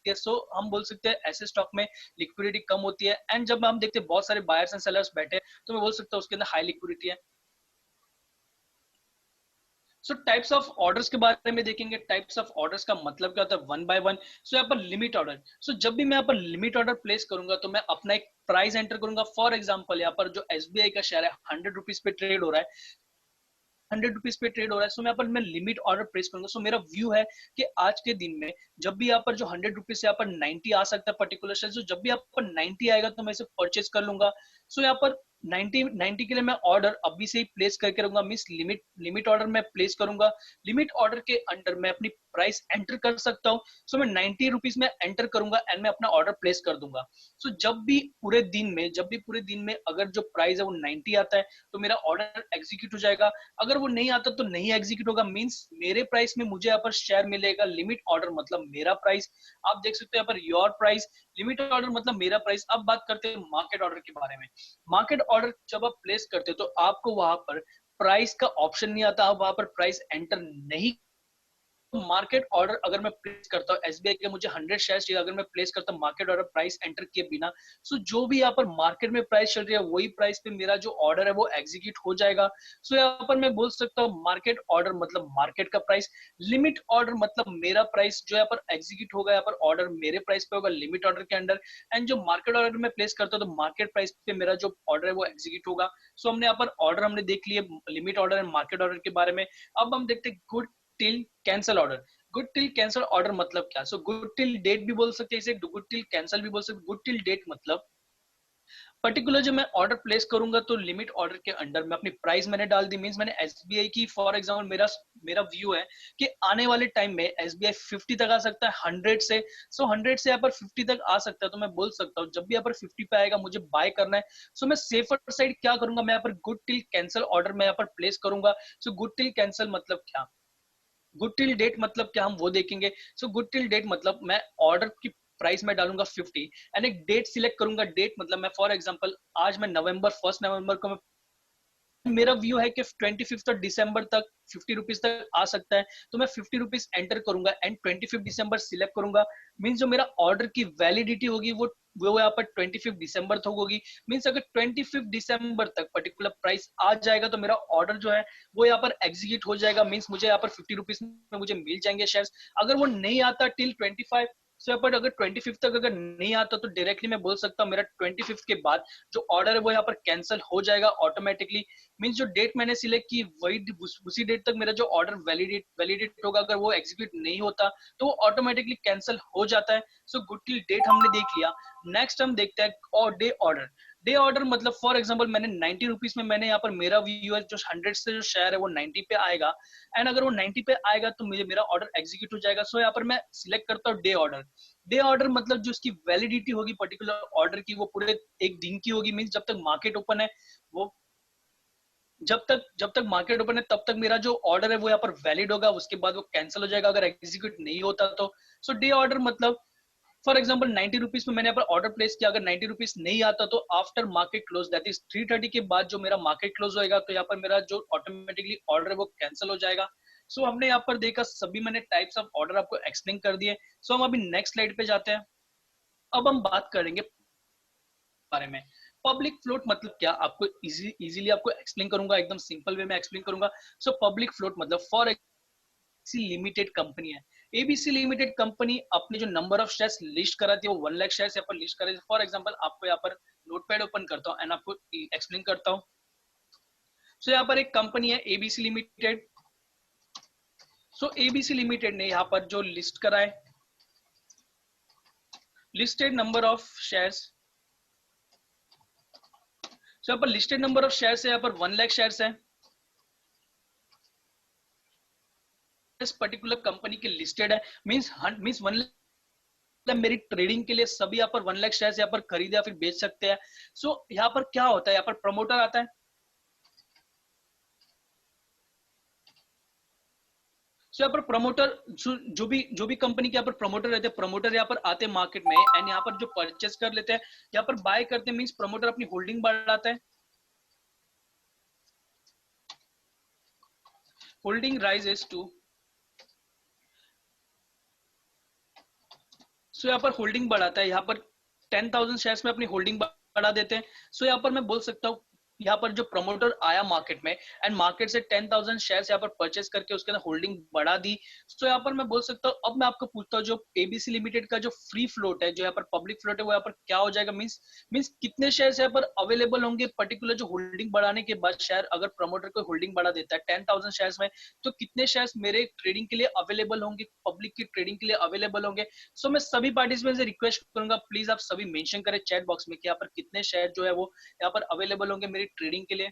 सो हम बोल सकते हैं ऐसे स्टॉक में लिक्विडिटी कम होती है, एंड जब हम देखते हैं बहुत सारे बायर्स एंड सेलर्स बैठे हैं तो मैं बोल सकता हूँ उसके अंदर हाई लिक्विडिटी है। सो टाइप्स ऑफ ऑर्डर्स के बारे में देखेंगे। टाइप्स ऑफ ऑर्डर्स का मतलब क्या होता है वन बाय वन। सो यहाँ पर लिमिट ऑर्डर, सो जब भी मैं यहाँ पर लिमिट ऑर्डर प्लेस करूंगा तो मैं अपना एक प्राइस एंटर करूंगा। फॉर एग्जांपल यहाँ पर जो एसबीआई का शेयर है 100 रुपीज पे ट्रेड हो रहा है, 100 रुपीज पे ट्रेड हो रहा है, सो मैं यहाँ पर मैं लिमिट ऑर्डर प्लेस करूंगा। सो मेरा व्यू है कि आज के दिन में जब भी यहाँ पर जो 100 रुपीज से यहाँ पर 90 आ सकता है पर्टिकुलर शेयर, सो जब भी यहाँ पर 90 आएगा तो मैं इसे परचेज कर लूंगा। सो यहाँ पर 90 के लिए मैं ऑर्डर अभी से ही प्लेस करके रहूंगा, मींस लिमिट लिमिट ऑर्डर मैं प्लेस करूंगा। लिमिट ऑर्डर के अंडर मैं अपनी प्राइस एंटर कर सकता हूँ। सो मैं 90 रुपीज में एंटर करूंगा एंड मैं अपना ऑर्डर प्लेस कर दूंगा। सो जब भी पूरे दिन में अगर जो प्राइस है वो 90 आता है तो मेरा ऑर्डर एग्जीक्यूट हो जाएगा। अगर वो नहीं आता तो नहीं एग्जीक्यूट होगा, मींस मेरे प्राइस में मुझे यहाँ पर शेयर मिलेगा। लिमिट ऑर्डर मतलब मेरा प्राइस, आप देख सकते हो यहाँ per your price, limit order मतलब मेरा प्राइस। अब बात करते हैं मार्केट ऑर्डर के बारे में। मार्केट ऑर्डर जब आप प्लेस करते हो तो आपको वहां पर प्राइस का ऑप्शन नहीं आता, आप वहां पर प्राइस एंटर नहीं। मार्केट ऑर्डर अगर मैं प्लेस करता हूँ एसबीआई के मुझे 100 शेयर चाहिए, अगर मैं प्लेस करता हूँ मार्केट ऑर्डर प्राइस एंटर किए बिना, सो जो भी यहाँ पर मार्केट में प्राइस चल रही है वही प्राइस पे मेरा जो ऑर्डर है वो एग्जीक्यूट हो जाएगा। सो यहाँ पर मैं बोल सकता हूँ मार्केट ऑर्डर मतलब मार्केट का प्राइस, लिमिट ऑर्डर मतलब मेरा प्राइस जो यहाँ पर एग्जीक्यूट होगा, यहाँ पर ऑर्डर मेरे प्राइस पे होगा लिमिट ऑर्डर के अंडर। एंड जो मार्केट ऑर्डर में प्लेस करता हूँ तो मार्केट प्राइस पे मेरा जो ऑर्डर है वो एग्जीक्यूट होगा। सो हमने यहाँ पर ऑर्डर हमने देख लिए limit order and market order के बारे में। अब हम देखते हैं good till cancel order. Good till cancel order मतलब क्या? सो गुड टिल डेट भी बोल सकते हैं इसे, गुड टिल कैंसल भी बोल सकते हैं। गुड टिल डेट मतलब पर्टिकुलर जब मैं ऑर्डर प्लेस करूंगा तो लिमिट ऑर्डर के अंडर में अपनी प्राइस मैंने डाल दी, मींस मैंने एसबीआई की फॉर एग्जांपल मेरा मेरा व्यू है कि आने वाले टाइम में एसबीआई 50 तक आ सकता है 100 से। सो 100 से यहाँ पर 50 तक आ सकता है, तो मैं बोल सकता हूँ जब भी यहाँ पर 50 पे आएगा मुझे बाय करना है। सो मैं सेफर साइड क्या करूंगा, मैं यहाँ पर गुड टिल कैंसल ऑर्डर मैं यहाँ पर प्लेस करूंगा। सो गुड टिल कैंसल मतलब क्या, गुड टिल डेट मतलब क्या, हम वो देखेंगे। सो गुड टिल डेट मतलब मैं ऑर्डर की प्राइस में डालूंगा 50 एंड एक डेट सिलेक्ट करूंगा। डेट मतलब मैं फॉर एग्जांपल आज मैं नवंबर 1 नवंबर को मैं, मेरा व्यू है कि 25 दिसंबर तक 50 रुपीज तक आ सकता है, तो मैं 50 रुपीज एंटर करूंगा एंड 25 दिसंबर सिलेक्ट करूंगा। मीन्स जो मेरा ऑर्डर की वैलिडिटी होगी वो यहाँ पर 25 दिसंबर तक होगी। मीन्स अगर 25 दिसंबर तक पर्टिकुलर प्राइस आ जाएगा तो मेरा ऑर्डर जो है वो यहाँ पर एग्जीक्यूट हो जाएगा, मीन्स मुझे यहाँ पर 50 रुपीज में मुझे मिल जाएंगे शेयर्स। अगर वो नहीं आता टिल 25, सो यहाँ पर अगर 25 तक अगर नहीं आता तो डायरेक्टली मैं बोल सकता हूँ मेरा 25 के बाद जो ऑर्डर है वो यहाँ पर कैंसिल हो जाएगा ऑटोमेटिकली। मींस जो डेट मैंने सिलेक्ट की वही उसी डेट तक मेरा जो ऑर्डर वैलिडेट होगा, अगर वो एग्जीक्यूट नहीं होता तो वो ऑटोमेटिकली कैंसिल हो जाता है। सो गुड टिल डेट हमने देख लिया। नेक्स्ट हम देखते हैं और डे ऑर्डर। डे ऑर्डर मतलब फॉर एग्जांपल मैंने 90 रुपीस में मैंने यहाँ पर मेरा व्यूअर जो 100 से जो शेयर है वो 90 पे आएगा, एंड अगर वो 90 पे आएगा तो मुझे मेरा ऑर्डर एग्जीक्यूट हो जाएगा। सो यहाँ पर मैं सिलेक्ट करता हूँ डे ऑर्डर। डे ऑर्डर मतलब जो उसकी वैलिडिटी होगी पर्टिकुलर ऑर्डर की वो पूरे एक दिन की होगी, मीन्स जब तक मार्केट ओपन है वो जब तक मार्केट ओपन है तब तक मेरा जो ऑर्डर है वो यहाँ पर वैलिड होगा, उसके बाद वो कैंसिल हो जाएगा अगर एग्जीक्यूट नहीं होता तो। सो डे ऑर्डर मतलब फॉर एग्जाम्पल 90 रुपीज में मैंने यहाँ पर ऑर्डर प्लेस किया, अगर 90 रुपीज नहीं आता तो after market close that is 3:30 के बाद जो मेरा मार्केट क्लोज होएगा तो यहाँ पर मेरा जो ऑटोमेटिकली ऑर्डर है वो कैंसिल हो जाएगा। सो हमने यहाँ पर देखा सभी मैंने टाइप्स ऑफ ऑर्डर आपको एक्सप्लेन कर दिए। सो हम अभी नेक्स्ट स्लाइड पे जाते हैं। अब हम बात करेंगे बारे में पब्लिक फ्लोट मतलब क्या, आपको इजीली आपको एक्सप्लेन करूंगा, एकदम सिंपल वे में एक्सप्लेन करूंगा। सो पब्लिक फ्लोट मतलब फॉर लिमिटेड कंपनी है, एबीसी लिमिटेड कंपनी अपने जो नंबर ऑफ शेयर्स लिस्ट कराती है वो 1 लाख शेयर्स यहाँ पर लिस्ट कराती है। फॉर एग्जांपल आपको यहाँ पर नोटपैड ओपन करता हूँ एंड आपको एक्सप्लेन करता हूँ। सो यहाँ पर एक कंपनी है एबीसी लिमिटेड। सो एबीसी लिमिटेड ने यहाँ पर जो लिस्ट करा है, लिस्टेड नंबर ऑफ शेयर्स, सो यहाँ पर लिस्टेड नंबर ऑफ शेयर्स है, यहाँ पर 1 लाख शेयर्स है इस पर्टिकुलर कंपनी के लिस्टेड है। मींस 1 लाख मेरी ट्रेडिंग के लिए सभी यहाँ पर 1 लाख शेयर्स यहाँ पर खरीद या फिर बेच सकते हैं। सो यहाँ पर क्या होता है, यहाँ पर प्रमोटर आता है। सो यहाँ पर प्रमोटर जो भी कंपनी के यहाँ पर प्रमोटर रहते हैं, प्रमोटर यहाँ पर आते हैं मार्केट में एंड यहाँ पर जो परचेस कर लेते हैं, यहाँ पर बाय करते हैं, मींस प्रमोटर अपनी होल्डिंग बढ़ाता है। होल्डिंग राइजेस टू, सो यहाँ पर होल्डिंग बढ़ाता है, यहाँ पर 10,000 शेयर्स में अपनी होल्डिंग बढ़ा देते हैं। सो यहाँ पर मैं बोल सकता हूँ यहाँ पर जो प्रमोटर आया मार्केट में एंड मार्केट से 10,000 शेयर्स यहाँ पर परचेस करके उसके अंदर होल्डिंग बढ़ा दी। तो यहाँ पर मैं बोल सकता हूँ, अब मैं आपको पूछता हूँ जो एबीसी लिमिटेड का जो फ्री फ्लोट है, जो यहाँ पर पब्लिक फ्लोट है, वो यहाँ पर क्या हो जाएगा। मींस कितने शेयर्स यहाँ पर अवेलेबल होंगे पर्टिकुलर जो होल्डिंग बढ़ाने के बाद, शेयर अगर प्रमोटर को होल्डिंग बढ़ा देता है 10,000 शेयर्स में, तो कितने शेयर्स मेरे ट्रेडिंग के लिए अवेलेबल होंगे, पब्लिक की ट्रेडिंग के लिए अवेलेबल होंगे। सो मैं सभी पार्टिसिपेंट से रिक्वेस्ट करूंगा प्लीज आप सभी मेंशन करें चैट बॉक्स में कि यहाँ पर कितने शेयर जो है वो यहाँ पर अवेलेबल होंगे मेरी ट्रेडिंग के लिए।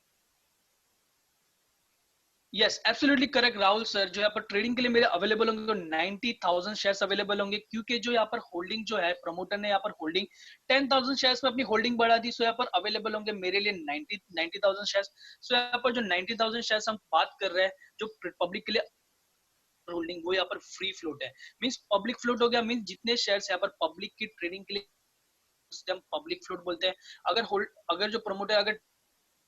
Yes absolutely correct Rahul sir, जो यहाँ पर ट्रेडिंग के लिए मेरे अवेलेबल होंगे तो 90,000 शेयर्स अवेलेबल होंगे, क्योंकि जो यहाँ पर होल्डिंग जो है प्रमोटर ने यहाँ पर होल्डिंग 10,000 शेयर्स में अपनी होल्डिंग बढ़ा दी। सो यहाँ पर अवेलेबल होंगे मेरे लिए 90,000 शेयर्स। सो यहाँ पर जो 90,000 शेयर्स हम बात कर रहे हैं जो पब्लिक के लिए होल्डिंग, वो यहाँ पर फ्री फ्लोट है। मींस पब्लिक फ्लोट हो गया, मींस जितने शेयर्स यहाँ पर पब्लिक की ट्रेडिंग के लिए हम पब्लिक फ्लोट बोलते हैं। अगर जो प्रमोटर अगर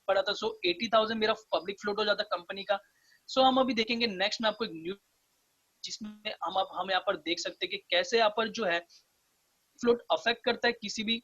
पड़ा था सो 80,000 मेरा पब्लिक फ्लोट हो जाता कंपनी का। सो हम अभी देखेंगे नेक्स्ट में आपको एक न्यू जिसमें हम यहाँ पर देख सकते हैं कि कैसे यहाँ पर जो है फ्लोट अफेक्ट करता है किसी भी।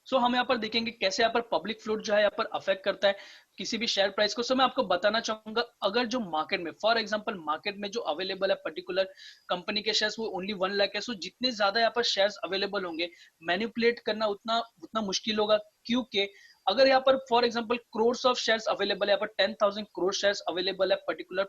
सो हम यहाँ पर देखेंगे कैसे यहाँ पर पब्लिक फ्लोट जो है यहाँ पर अफेक्ट करता है किसी भी शेयर प्राइस को। सो मैं आपको बताना चाहूंगा, अगर जो मार्केट में फॉर एग्जांपल मार्केट में जो अवेलेबल है पर्टिकुलर कंपनी के शेयर्स वो ओनली 1 लाख है, सो जितने ज्यादा यहाँ पर शेयर्स अवेलेबल होंगे मैनिपुलेट करना उतना उतना मुश्किल होगा, क्योंकि अगर यहाँ पर for example crores of shares available है, यहाँ पर 10,000 करोड़ शेयर्स अवेलेबल है पर्टिकुलर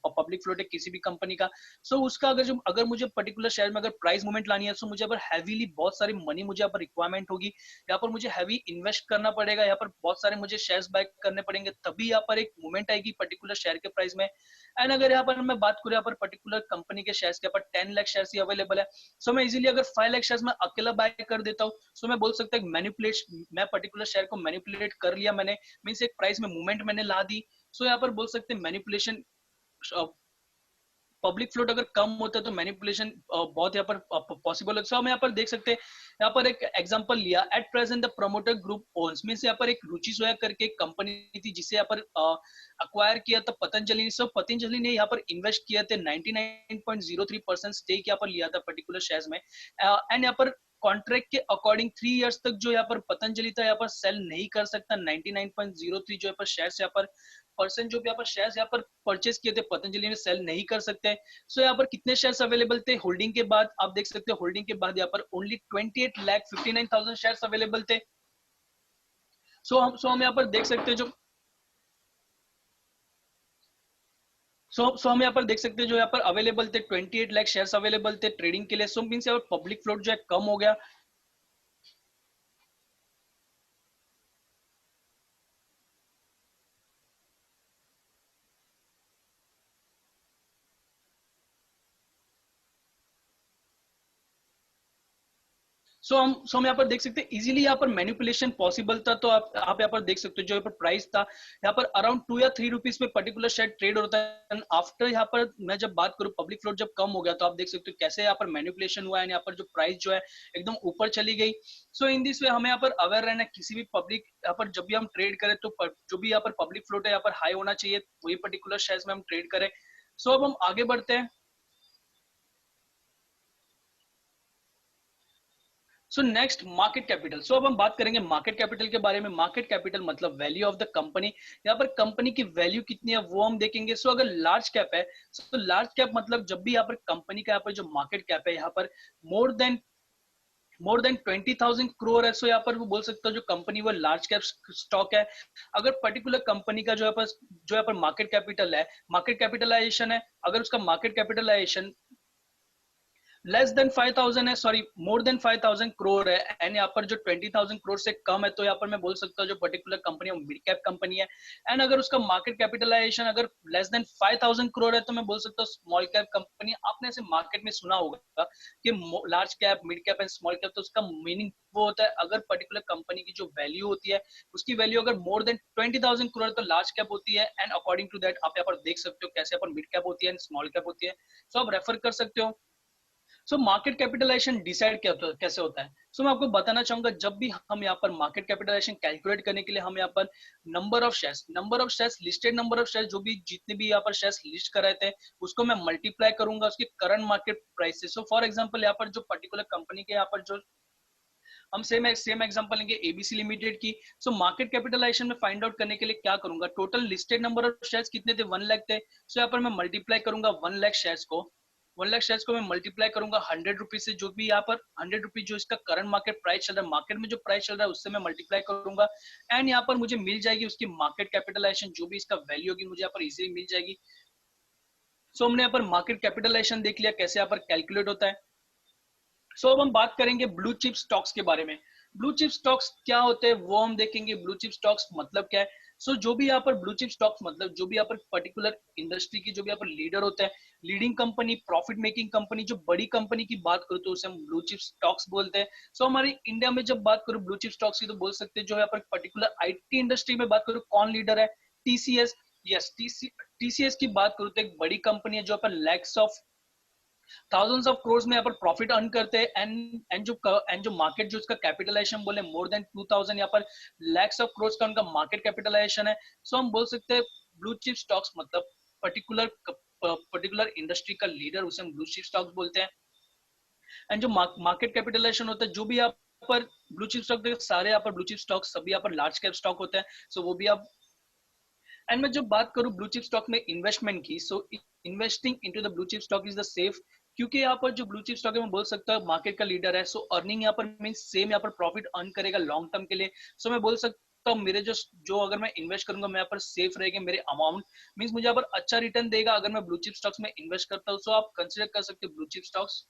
पब्लिक फ्लोट है किसी भी कंपनी का। सो उसका अगर मुझे पर्टिकुलर शेयर में अगर प्राइस मूवमेंट लानी है, सो मुझे अगर हैवीली बहुत सारी मनी मुझे यहाँ पर रिक्वायरमेंट होगी, यहाँ पर मुझे हैवी इन्वेस्ट करना पड़ेगा, यहाँ पर बहुत सारे मुझे शेयर्स बाय करने पड़ेंगे, तभी यहाँ पर एक मूवमेंट आएगी पर्टिकुलर शेयर के प्राइस में। एंड अगर यहाँ पर मैं बात करूँ यहाँ पर पर्टिकुलर कंपनी के शेयर्स के, यहाँ पर 10 लाख शेयर्स ही अवेलेबल है, सो मैं इजीली अगर 5 लाख शेयर्स में अकेला बाय कर देता हूँ, सो मैं बोल सकता हूँ मैं पर्टिकुलर शेयर को मैनिपुलेट कर लिया मैंने, मीन्स एक प्राइस में मूवमेंट मैंने ला दी। सो यहाँ पर बोल सकते हैं मैनिपुलेशन। पब्लिक फ्लोट अगर कम होता है तो मैनिपुलेशन बहुत यहाँ पर पॉसिबल है। सो हम यहाँ पर देख सकते हैं, यहाँ पर एक एग्जांपल लिया, at present the promoter group owns, means यहाँ पर एक रुचि सोया करके एक कंपनी थी जिसे यहाँ पर अक्वायर किया था पतंजलि ने। सो पतंजलि ने यहाँ पर इन्वेस्ट किया थे 99.03% स्टेक यहाँ पर लिया था पर्टिकुलर शेयर्स में। एंड यहाँ पर कॉन्ट्रैक्ट के अकॉर्डिंग 3 इयर्स तक जो यहाँ पर पतंजलि था यहाँ पर सेल नहीं कर सकता 99.03 जो यहाँ पर शेयर्स यहाँ पर परसेंट जो भी यहाँ पर शेयर्स यहाँ पर परचेस किए थे पतंजलि में सेल नहीं कर सकते। सो यहाँ पर कितने शेयर्स अवेलेबल थे होल्डिंग के बाद, आप देख सकते हो होल्डिंग के बाद यहाँ पर ओनली 28,59,000 शेयर्स अवेलेबल थे। सो हम यहाँ पर देख सकते हैं जो सो हम यहाँ पर देख सकते हैं जो यहाँ पर अवेलेबल थे 28 लाख शेयर्स अवेलेबल थे ट्रेडिंग के लिए। सो मींस यहाँ पर पब्लिक फ्लोट जो है कम हो गया। सो हम यहाँ पर देख सकते हैं इजीली यहाँ पर मैनिपुलेशन पॉसिबल था। तो आप यहाँ पर देख सकते हो जो यहाँ पर प्राइस था यहाँ पर अराउंड 2 या 3 रुपीज पे पर्टिकुलर शेयर ट्रेड होता है। आफ्टर यहाँ पर मैं जब बात करूँ पब्लिक फ्लोट जब कम हो गया तो आप देख सकते हो कैसे यहाँ पर मैनिपुलेशन हुआ है, यहाँ पर जो प्राइस जो है एकदम ऊपर चली गई। सो इन दिस वे हमें यहाँ पर अवेयर रहना है, किसी भी पब्लिक यहाँ पर जब भी हम ट्रेड करें तो जो भी यहाँ पर पब्लिक फ्लोट है यहाँ पर हाई होना चाहिए, वही पर्टिकुलर शेयर्स में हम ट्रेड करें। सो अब हम आगे बढ़ते हैं। So next market capital. So अब हम बात करेंगे मार्केट कैपिटल के बारे में। मार्केट कैपिटल मतलब वैल्यू ऑफ द कंपनी, यहाँ पर कंपनी की वैल्यू कितनी है वो हम देखेंगे। सो अगर लार्ज कैप है, सो लार्ज कैप मतलब जब भी यहाँ पर कंपनी का यहाँ पर जो मार्केट कैप है यहाँ पर मोर देन 20,000 करोड़ है। सो यहाँ पर वो बोल सकते हो जो कंपनी वो लार्ज कैप स्टॉक है। अगर पर्टिकुलर कंपनी का जो यहाँ पर मार्केट कैपिटल है, मार्केट कैपिटलाइजेशन है, अगर उसका मार्केट कैपिटलाइजेशन लेस देन 5,000 है, सॉरी मोर देन 5,000 करोड़ है, एंड यहाँ पर जो 20,000 करोड़ से कम है, तो यहाँ पर मैं बोल सकता हूँ जो पर्टिकुलर कंपनी है मिड कैप कंपनी है। एंड अगर उसका मार्केट कैपिटलाइजेशन अगर लेस देन 5,000 करोड़ है तो मैं बोल सकता हूँ स्मॉल कैप कंपनी। आपने ऐसे मार्केट में सुना होगा कि large cap, mid cap and small cap, तो उसका मीनिंग वो होता है अगर पर्टिकुलर कंपनी की जो वैल्यू होती है उसकी वैल्यू अगर मोर देन 20,000 करोड़ तो लार्ज कैप होती है, एंड अकॉर्डिंग टू दैट आप यहाँ पर देख सकते हो कैसे यहाँ पर मिड कैप होती है एंड स्मॉल कैप होती है। सो आप रेफर कर सकते हो। सो मार्केट कैपिटलाइजेशन डिसाइड कैसे होता है। मैं आपको बताना चाहूंगा जब भी हम यहाँ पर मार्केट कैपिटलाइजेशन कैलकुलेट करने के लिए हम यहाँ पर number of shares listed number of shares जो भी जितने भी यहाँ पर शेयर्स लिस्ट कराए थे उसको मैं मल्टीप्लाई करूंगा उसके करंट मार्केट प्राइस से। फॉर एग्जाम्पल यहाँ पर जो पर्टिकुलर कंपनी के यहाँ पर जो हम सेम एग्जांपल लेंगे एबीसी लिमिटेड की। मार्केट कैपिटलाइजेशन में फाइंड आउट करने के लिए क्या करूंगा, total listed number of shares कितने थे, 1 लाख थे। यहाँ पर मैं मल्टीप्लाई करूंगा 1 लाख शेयर्स को मैं मल्टीप्लाई करूंगा 100 रुपीज से, जो भी यहाँ पर 100 रुपीज जो इसका करंट मार्केट प्राइस चल रहा है, मार्केट में जो प्राइस चल रहा है उससे मैं मल्टीप्लाई करूंगा, एंड यहाँ पर मुझे मिल जाएगी उसकी मार्केट कैपिटलाइजेशन, जो भी इसका वैल्यू होगी मुझे यहाँ पर इजीली मिल जाएगी। हमने यहाँ पर मार्केट कैपिटलाइजेशन देख लिया कैसे यहाँ पर कैलकुलेट होता है। अब हम बात करेंगे ब्लू चिप स्टॉक्स के बारे में। ब्लू चिप स्टॉक्स क्या होते हैं वो हम देखेंगे। ब्लू चिप स्टॉक्स मतलब क्या है। जो भी यहाँ पर ब्लू चिप स्टॉक्स मतलब जो भी यहाँ पर पर्टिकुलर इंडस्ट्री की जो भी यहाँ पर लीडर होते हैं, leading company, profit making company, जो बड़ी कंपनी की बात करूँ तो उसे हम ब्लू चिप स्टॉक्स बोलते हैं। हमारे इंडिया में जब बात करूँ ब्लू चिप स्टॉक्स की तो बोल सकते हैं जो यहाँ पर पर्टिकुलर आईटी इंडस्ट्री में बात करूँ कौन लीडर है, टीसीएस। यस, टीसीएस की बात करूँ तो एक बड़ी कंपनी है जो यहाँ पर lakhs of thousands of crores में यहाँ पर प्रॉफिट अर्न करते हैं, एंड जो मार्केट जो उसका कैपिटलाइजेशन बोले मोर देन 2,000 यहाँ पर लैक्स ऑफ क्रोर्स का उनका मार्केट कैपिटलाइजेशन है। हम बोल सकते हैं ब्लू चिप स्टॉक्स मतलब पर्टिकुलर इंडस्ट्री का लीडर, उसे हम ब्लू चिप स्टॉक्स बोलते हैं। एंड जो मार्केट कैपिटलाइजेशन होता है जो भी यहाँ पर ब्लू चिप स्टॉक सारे यहाँ पर ब्लू चिप स्टॉक सभी यहाँ पर लार्ज कैप स्टॉक होते हैं। वो भी आप, एंड मैं जब बात करूं ब्लू चिप स्टॉक में इन्वेस्टमेंट की, investing into the blue chip stock is the safe, क्योंकि यहाँ पर जो ब्लू चिप स्टॉक है मैं बोल सकता हूँ मार्केट का लीडर है। अर्निंग यहाँ पर मीन सेम यहाँ पर प्रॉफिट अर्न करेगा लॉन्ग टर्म के लिए। मैं बोल सकता हूँ मेरे जो अगर मैं इन्वेस्ट करूंगा मैं यहाँ पर सेफ रहेगा मेरे अमाउंट, मीन मुझे यहाँ पर अच्छा रिटर्न देगा अगर मैं ब्लू चिप स्टॉक्स में इन्वेस्ट करता हूँ। आप कंसिडर कर सकते हो ब्लू चिप स्टॉक्स।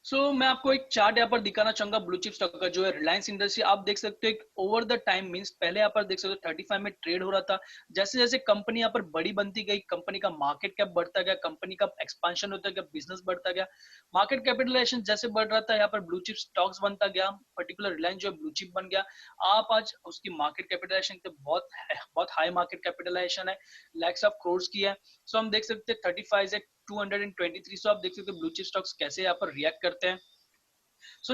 मैं आपको एक चार्ट यहाँ पर दिखाना चाहूंगा ब्लू चिप स्टॉक का, जो है रिलायंस इंडस्ट्री। आप देख सकते हो ओवर द टाइम, मींस पहले यहाँ पर देख सकते हो 35 में ट्रेड हो रहा था। जैसे जैसे कंपनी यहाँ पर बड़ी बनती गई, कंपनी का मार्केट कैप बढ़ता गया, कंपनी का एक्सपांशन होता गया, बिजनेस बढ़ता गया, मार्केट कैपिटलाइजेशन जैसे बढ़ रहा था यहाँ पर ब्लू चिप स्टॉक्स बनता गया, पर्टिकुलर रिलायंस जो है ब्लू चिप बन गया। आप आज उसकी मार्केट कैपिटलाइजेशन बहुत हाई मार्केट कैपिटलाइजेशन है, लैक्स ऑफ क्रोर्स की है। हम देख सकते हैं 35 से 223। आप देख सकते हैं ब्लू चिप स्टॉक्स कैसे यहाँ पर रिएक्ट करते हैं।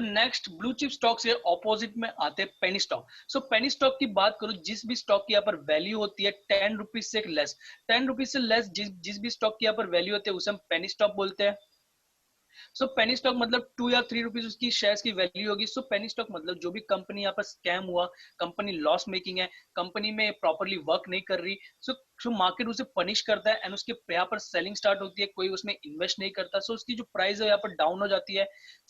नेक्स्ट ब्लू चिप स्टॉक से ऑपोजिट में आते हैं पेनी स्टॉक। पेनी स्टॉक की बात करूं, जिस भी स्टॉक की यहाँ पर वैल्यू होती है 10 रुपीज से लेस, 10 रुपीज से लेस जिस भी स्टॉक की यहाँ पर वैल्यू होती है उसे हम पेनी स्टॉक बोलते हैं। पेनी स्टॉक मतलब 2 या 3 रुपीज उसकी शेयर्स की वैल्यू होगी। पेनी स्टॉक मतलब जो भी कंपनी यहाँ पर स्कैम हुआ, कंपनी लॉस मेकिंग है, कंपनी में प्रॉपरली वर्क नहीं कर रही, सो मार्केट उसे पनिश करता है एंड उसके यहाँ पर सेलिंग स्टार्ट होती है, कोई उसमें इन्वेस्ट नहीं करता, उसकी जो प्राइस है यहाँ पर डाउन हो जाती है।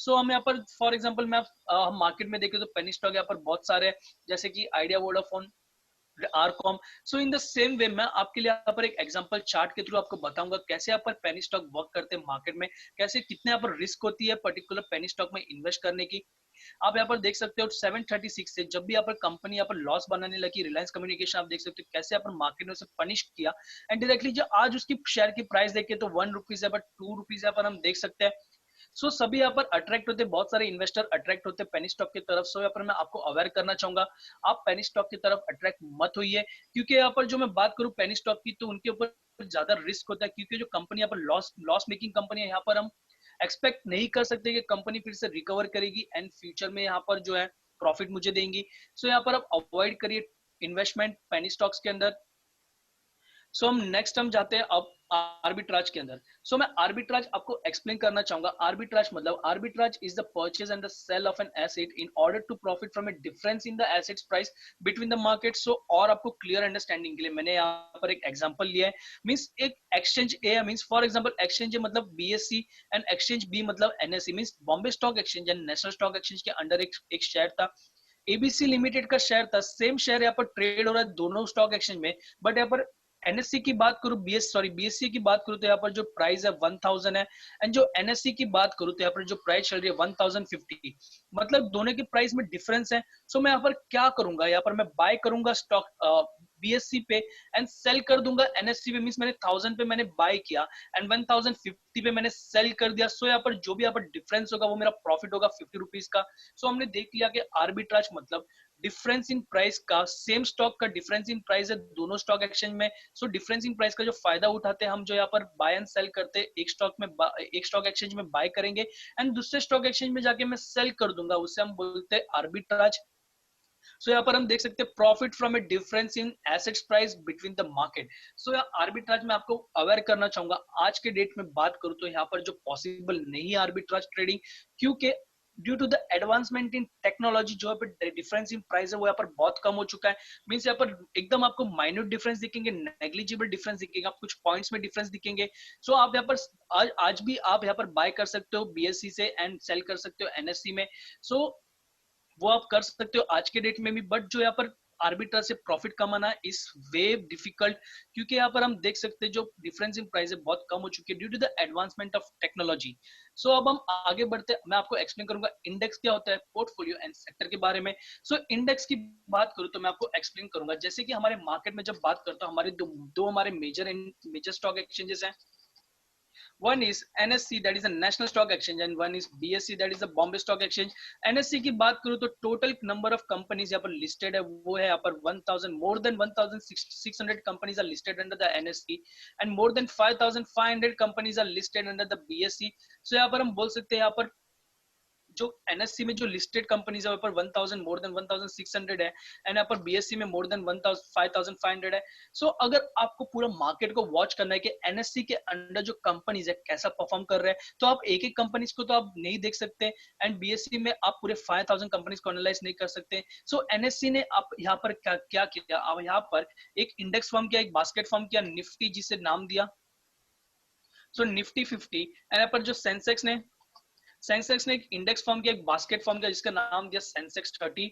हम यहाँ पर फॉर एग्जाम्पल मैं हम मार्केट में देखें तो पेनी स्टॉक यहाँ पर बहुत सारे हैं, जैसे कि idea, Vodafone, RCom. In the same वे मैं आपके लिए यहाँ पर एक एग्जांपल चार्ट के थ्रू आपको बताऊंगा कैसे यहाँ पर पेनी स्टॉक वर्क करते हैं मार्केट में, कैसे कितने यहाँ पर रिस्क होती है पर्टिकुलर पेनी स्टॉक में इन्वेस्ट करने की। आप यहाँ पर देख सकते हो 736 से जब भी यहाँ पर कंपनी यहाँ पर लॉस बनाने लगी, रिलायंस कम्युनिकेशन, आप देख सकते हो कैसे यहाँ पर मार्केट ने उसे पनिश किया, एंड डायरेक्टली जो आज उसकी शेयर की प्राइस देखे तो 1 रुपीज है, बट 2 रुपीज यहाँ पर हम देख सकते हैं। सो सभी यहाँ पर अट्रैक्ट होते, बहुत सारे इन्वेस्टर अट्रैक्ट होते पेनी स्टॉक की तरफ। सो यहाँ पर मैं आपको अवेयर करना चाहूंगा, आप पेनी स्टॉक की तरफ अट्रैक्ट मत होइए, क्योंकि यहाँ पर जो मैं बात करूँ पेनी स्टॉक की, तो उनके ऊपर ज्यादा रिस्क होता है, क्योंकि जो कंपनी यहाँ पर लॉस मेकिंग कंपनी है, यहाँ पर हम एक्सपेक्ट नहीं कर सकते कि कंपनी फिर से रिकवर करेगी एंड फ्यूचर में यहाँ पर जो है प्रॉफिट मुझे देंगी। सो यहाँ पर आप अवॉइड करिए इन्वेस्टमेंट पेनी स्टॉक्स के अंदर। सो हम नेक्स्ट हम जाते हैं अब आर्बिट्राज के अंदर। सो मैं आर्बिट्राज आपको एक्सप्लेन करना चाहूंगा। आर्बिट्राज मतलब, arbitrage is the purchase and the sale of an asset in order to profit from a difference in the asset's price between the market. So और आपको क्लियर अंडरस्टैंडिंग के लिए मैंने यहाँ पर एक एग्जांपल लिया है। मींस एक एक्सचेंज ए है, मींस फॉर एग्जांपल एक्सचेंज ए मतलब बीएससी एंड एक्सचेंज बी मतलब NSC, means Bombay stock exchange and national stock exchange के अंडर एक शेयर था, एबीसी लिमिटेड का शेयर था। सेम शेयर यहाँ पर ट्रेड हो रहा है दोनों स्टॉक एक्सचेंज में, बट यहाँ पर एनएससी की बात करूं, बीएससी की बात करूं, तो यहाँ पर जो प्राइस है 1000 है, एंड जो एनएससी की बात करूं तो यहाँ पर जो प्राइस चल रही है 1050, मतलब दोनों की प्राइस में डिफरेंस है। सो मैं यहाँ पर क्या करूंगा, यहाँ पर मैं बाय करूंगा स्टॉक बीएससी पे एंड सेल कर दूंगा एनएससी पे। मींस मैंने 1000 पे मैंने बाय किया एंड 1050 पे मैंने सेल कर दिया। सो यहाँ पर जो भी यहाँ पर डिफरेंस होगा वो मेरा प्रॉफिट होगा 50 रुपीज का। सो हमने देख लिया कि आर्बिट्राज मतलब डिफरेंस इन प्राइस का, सेम स्टॉक का डिफरेंस इन प्राइस है दोनों स्टॉक एक्सचेंज में। सो डिफरेंस इन प्राइस का जो फायदा उठाते हैं हम, जो यहाँ पर बाय एंड सेल करते हैं, एक स्टॉक में एक स्टॉक एक्सचेंज में बाय करेंगे एंड दूसरे स्टॉक एक्सचेंज में जाके मैं सेल कर दूंगा, उसे हम बोलते हैं आर्बिट्राज। सो यहाँ पर हम देख सकते हैं profit from a difference in asset's price between the market. So यहाँ आर्बिट्राज में आपको अवेयर करना चाहूंगा, आज के डेट में बात करूं तो यहाँ पर जो पॉसिबल नहीं है आर्बिट्राज ट्रेडिंग, क्योंकि due to the advancement in technology जो है डिफरेंस इन प्राइस है वो यहाँ पर बहुत कम हो चुका है। मींस यहाँ पर एकदम आपको माइन्यूट डिफरेंस दिखेंगे, नेग्लिजिबल डिफरेंस दिखेगा, आप कुछ पॉइंट्स में डिफरेंस दिखेंगे। सो आप यहाँ पर आज भी आप यहाँ पर बाय कर सकते हो बीएससी से एंड सेल कर सकते हो एनएससी में। सो वो आप कर सकते हो आज के डेट में भी, बट जो यहाँ पर आर्बिट्राज से प्रॉफिट कमाना इस वे डिफिकल्ट, क्योंकि यहाँ पर हम देख सकते हैं जो डिफरेंस इन प्राइस है बहुत कम हो चुकी है due to the advancement of technology. So अब हम आगे बढ़ते, मैं आपको एक्सप्लेन करूंगा इंडेक्स क्या होता है, पोर्टफोलियो एंड सेक्टर के बारे में। सो इंडेक्स की बात करूं तो मैं आपको एक्सप्लेन करूंगा, जैसे कि हमारे मार्केट में जब बात करता हूं, हमारे दो हमारे मेजर स्टॉक एक्सचेंजेस हैं। One is NSC, that is a National Stock Exchange, and one is BSE, that is the Bombay Stock Exchange. NSC की बात करूँ तो टोटल नंबर ऑफ कंपनीज यहाँ पर लिस्टेड है वो है यहाँ पर 1000, more than 1600 companies are listed under the NSE and more than 5500 companies are listed under the BSE. So यहाँ पर हम बोल सकते हैं यहाँ पर जो एनएससी में जो लिस्टेड कंपनीज है पर 1000, मोर देन 1600 है, एंड यहाँ पर बीएससी में मोर देन 5500 है। सो अगर आपको पूरा मार्केट को वॉच करना है कि एनएससी के अंडर जो कंपनीज है कैसा परफॉर्म कर रहे हैं, तो आप एक एक कंपनीज को तो आप नहीं देख सकते, एंड बीएससी में आप पूरे 5000 कंपनीज को एनालाइज नहीं कर सकते। सो एनएससी ने आप यहाँ पर क्या किया, अब यहाँ पर एक इंडेक्स फॉर्म किया, एक बास्केट फॉर्म किया, निफ्टी जिसे नाम दिया, सो निफ्टी 50, एंड यहाँ पर जो सेंसेक्स ने एक इंडेक्स फॉर्म किया, एक बास्केट फॉर्म किया जिसका नाम दिया सेंसेक्स 30।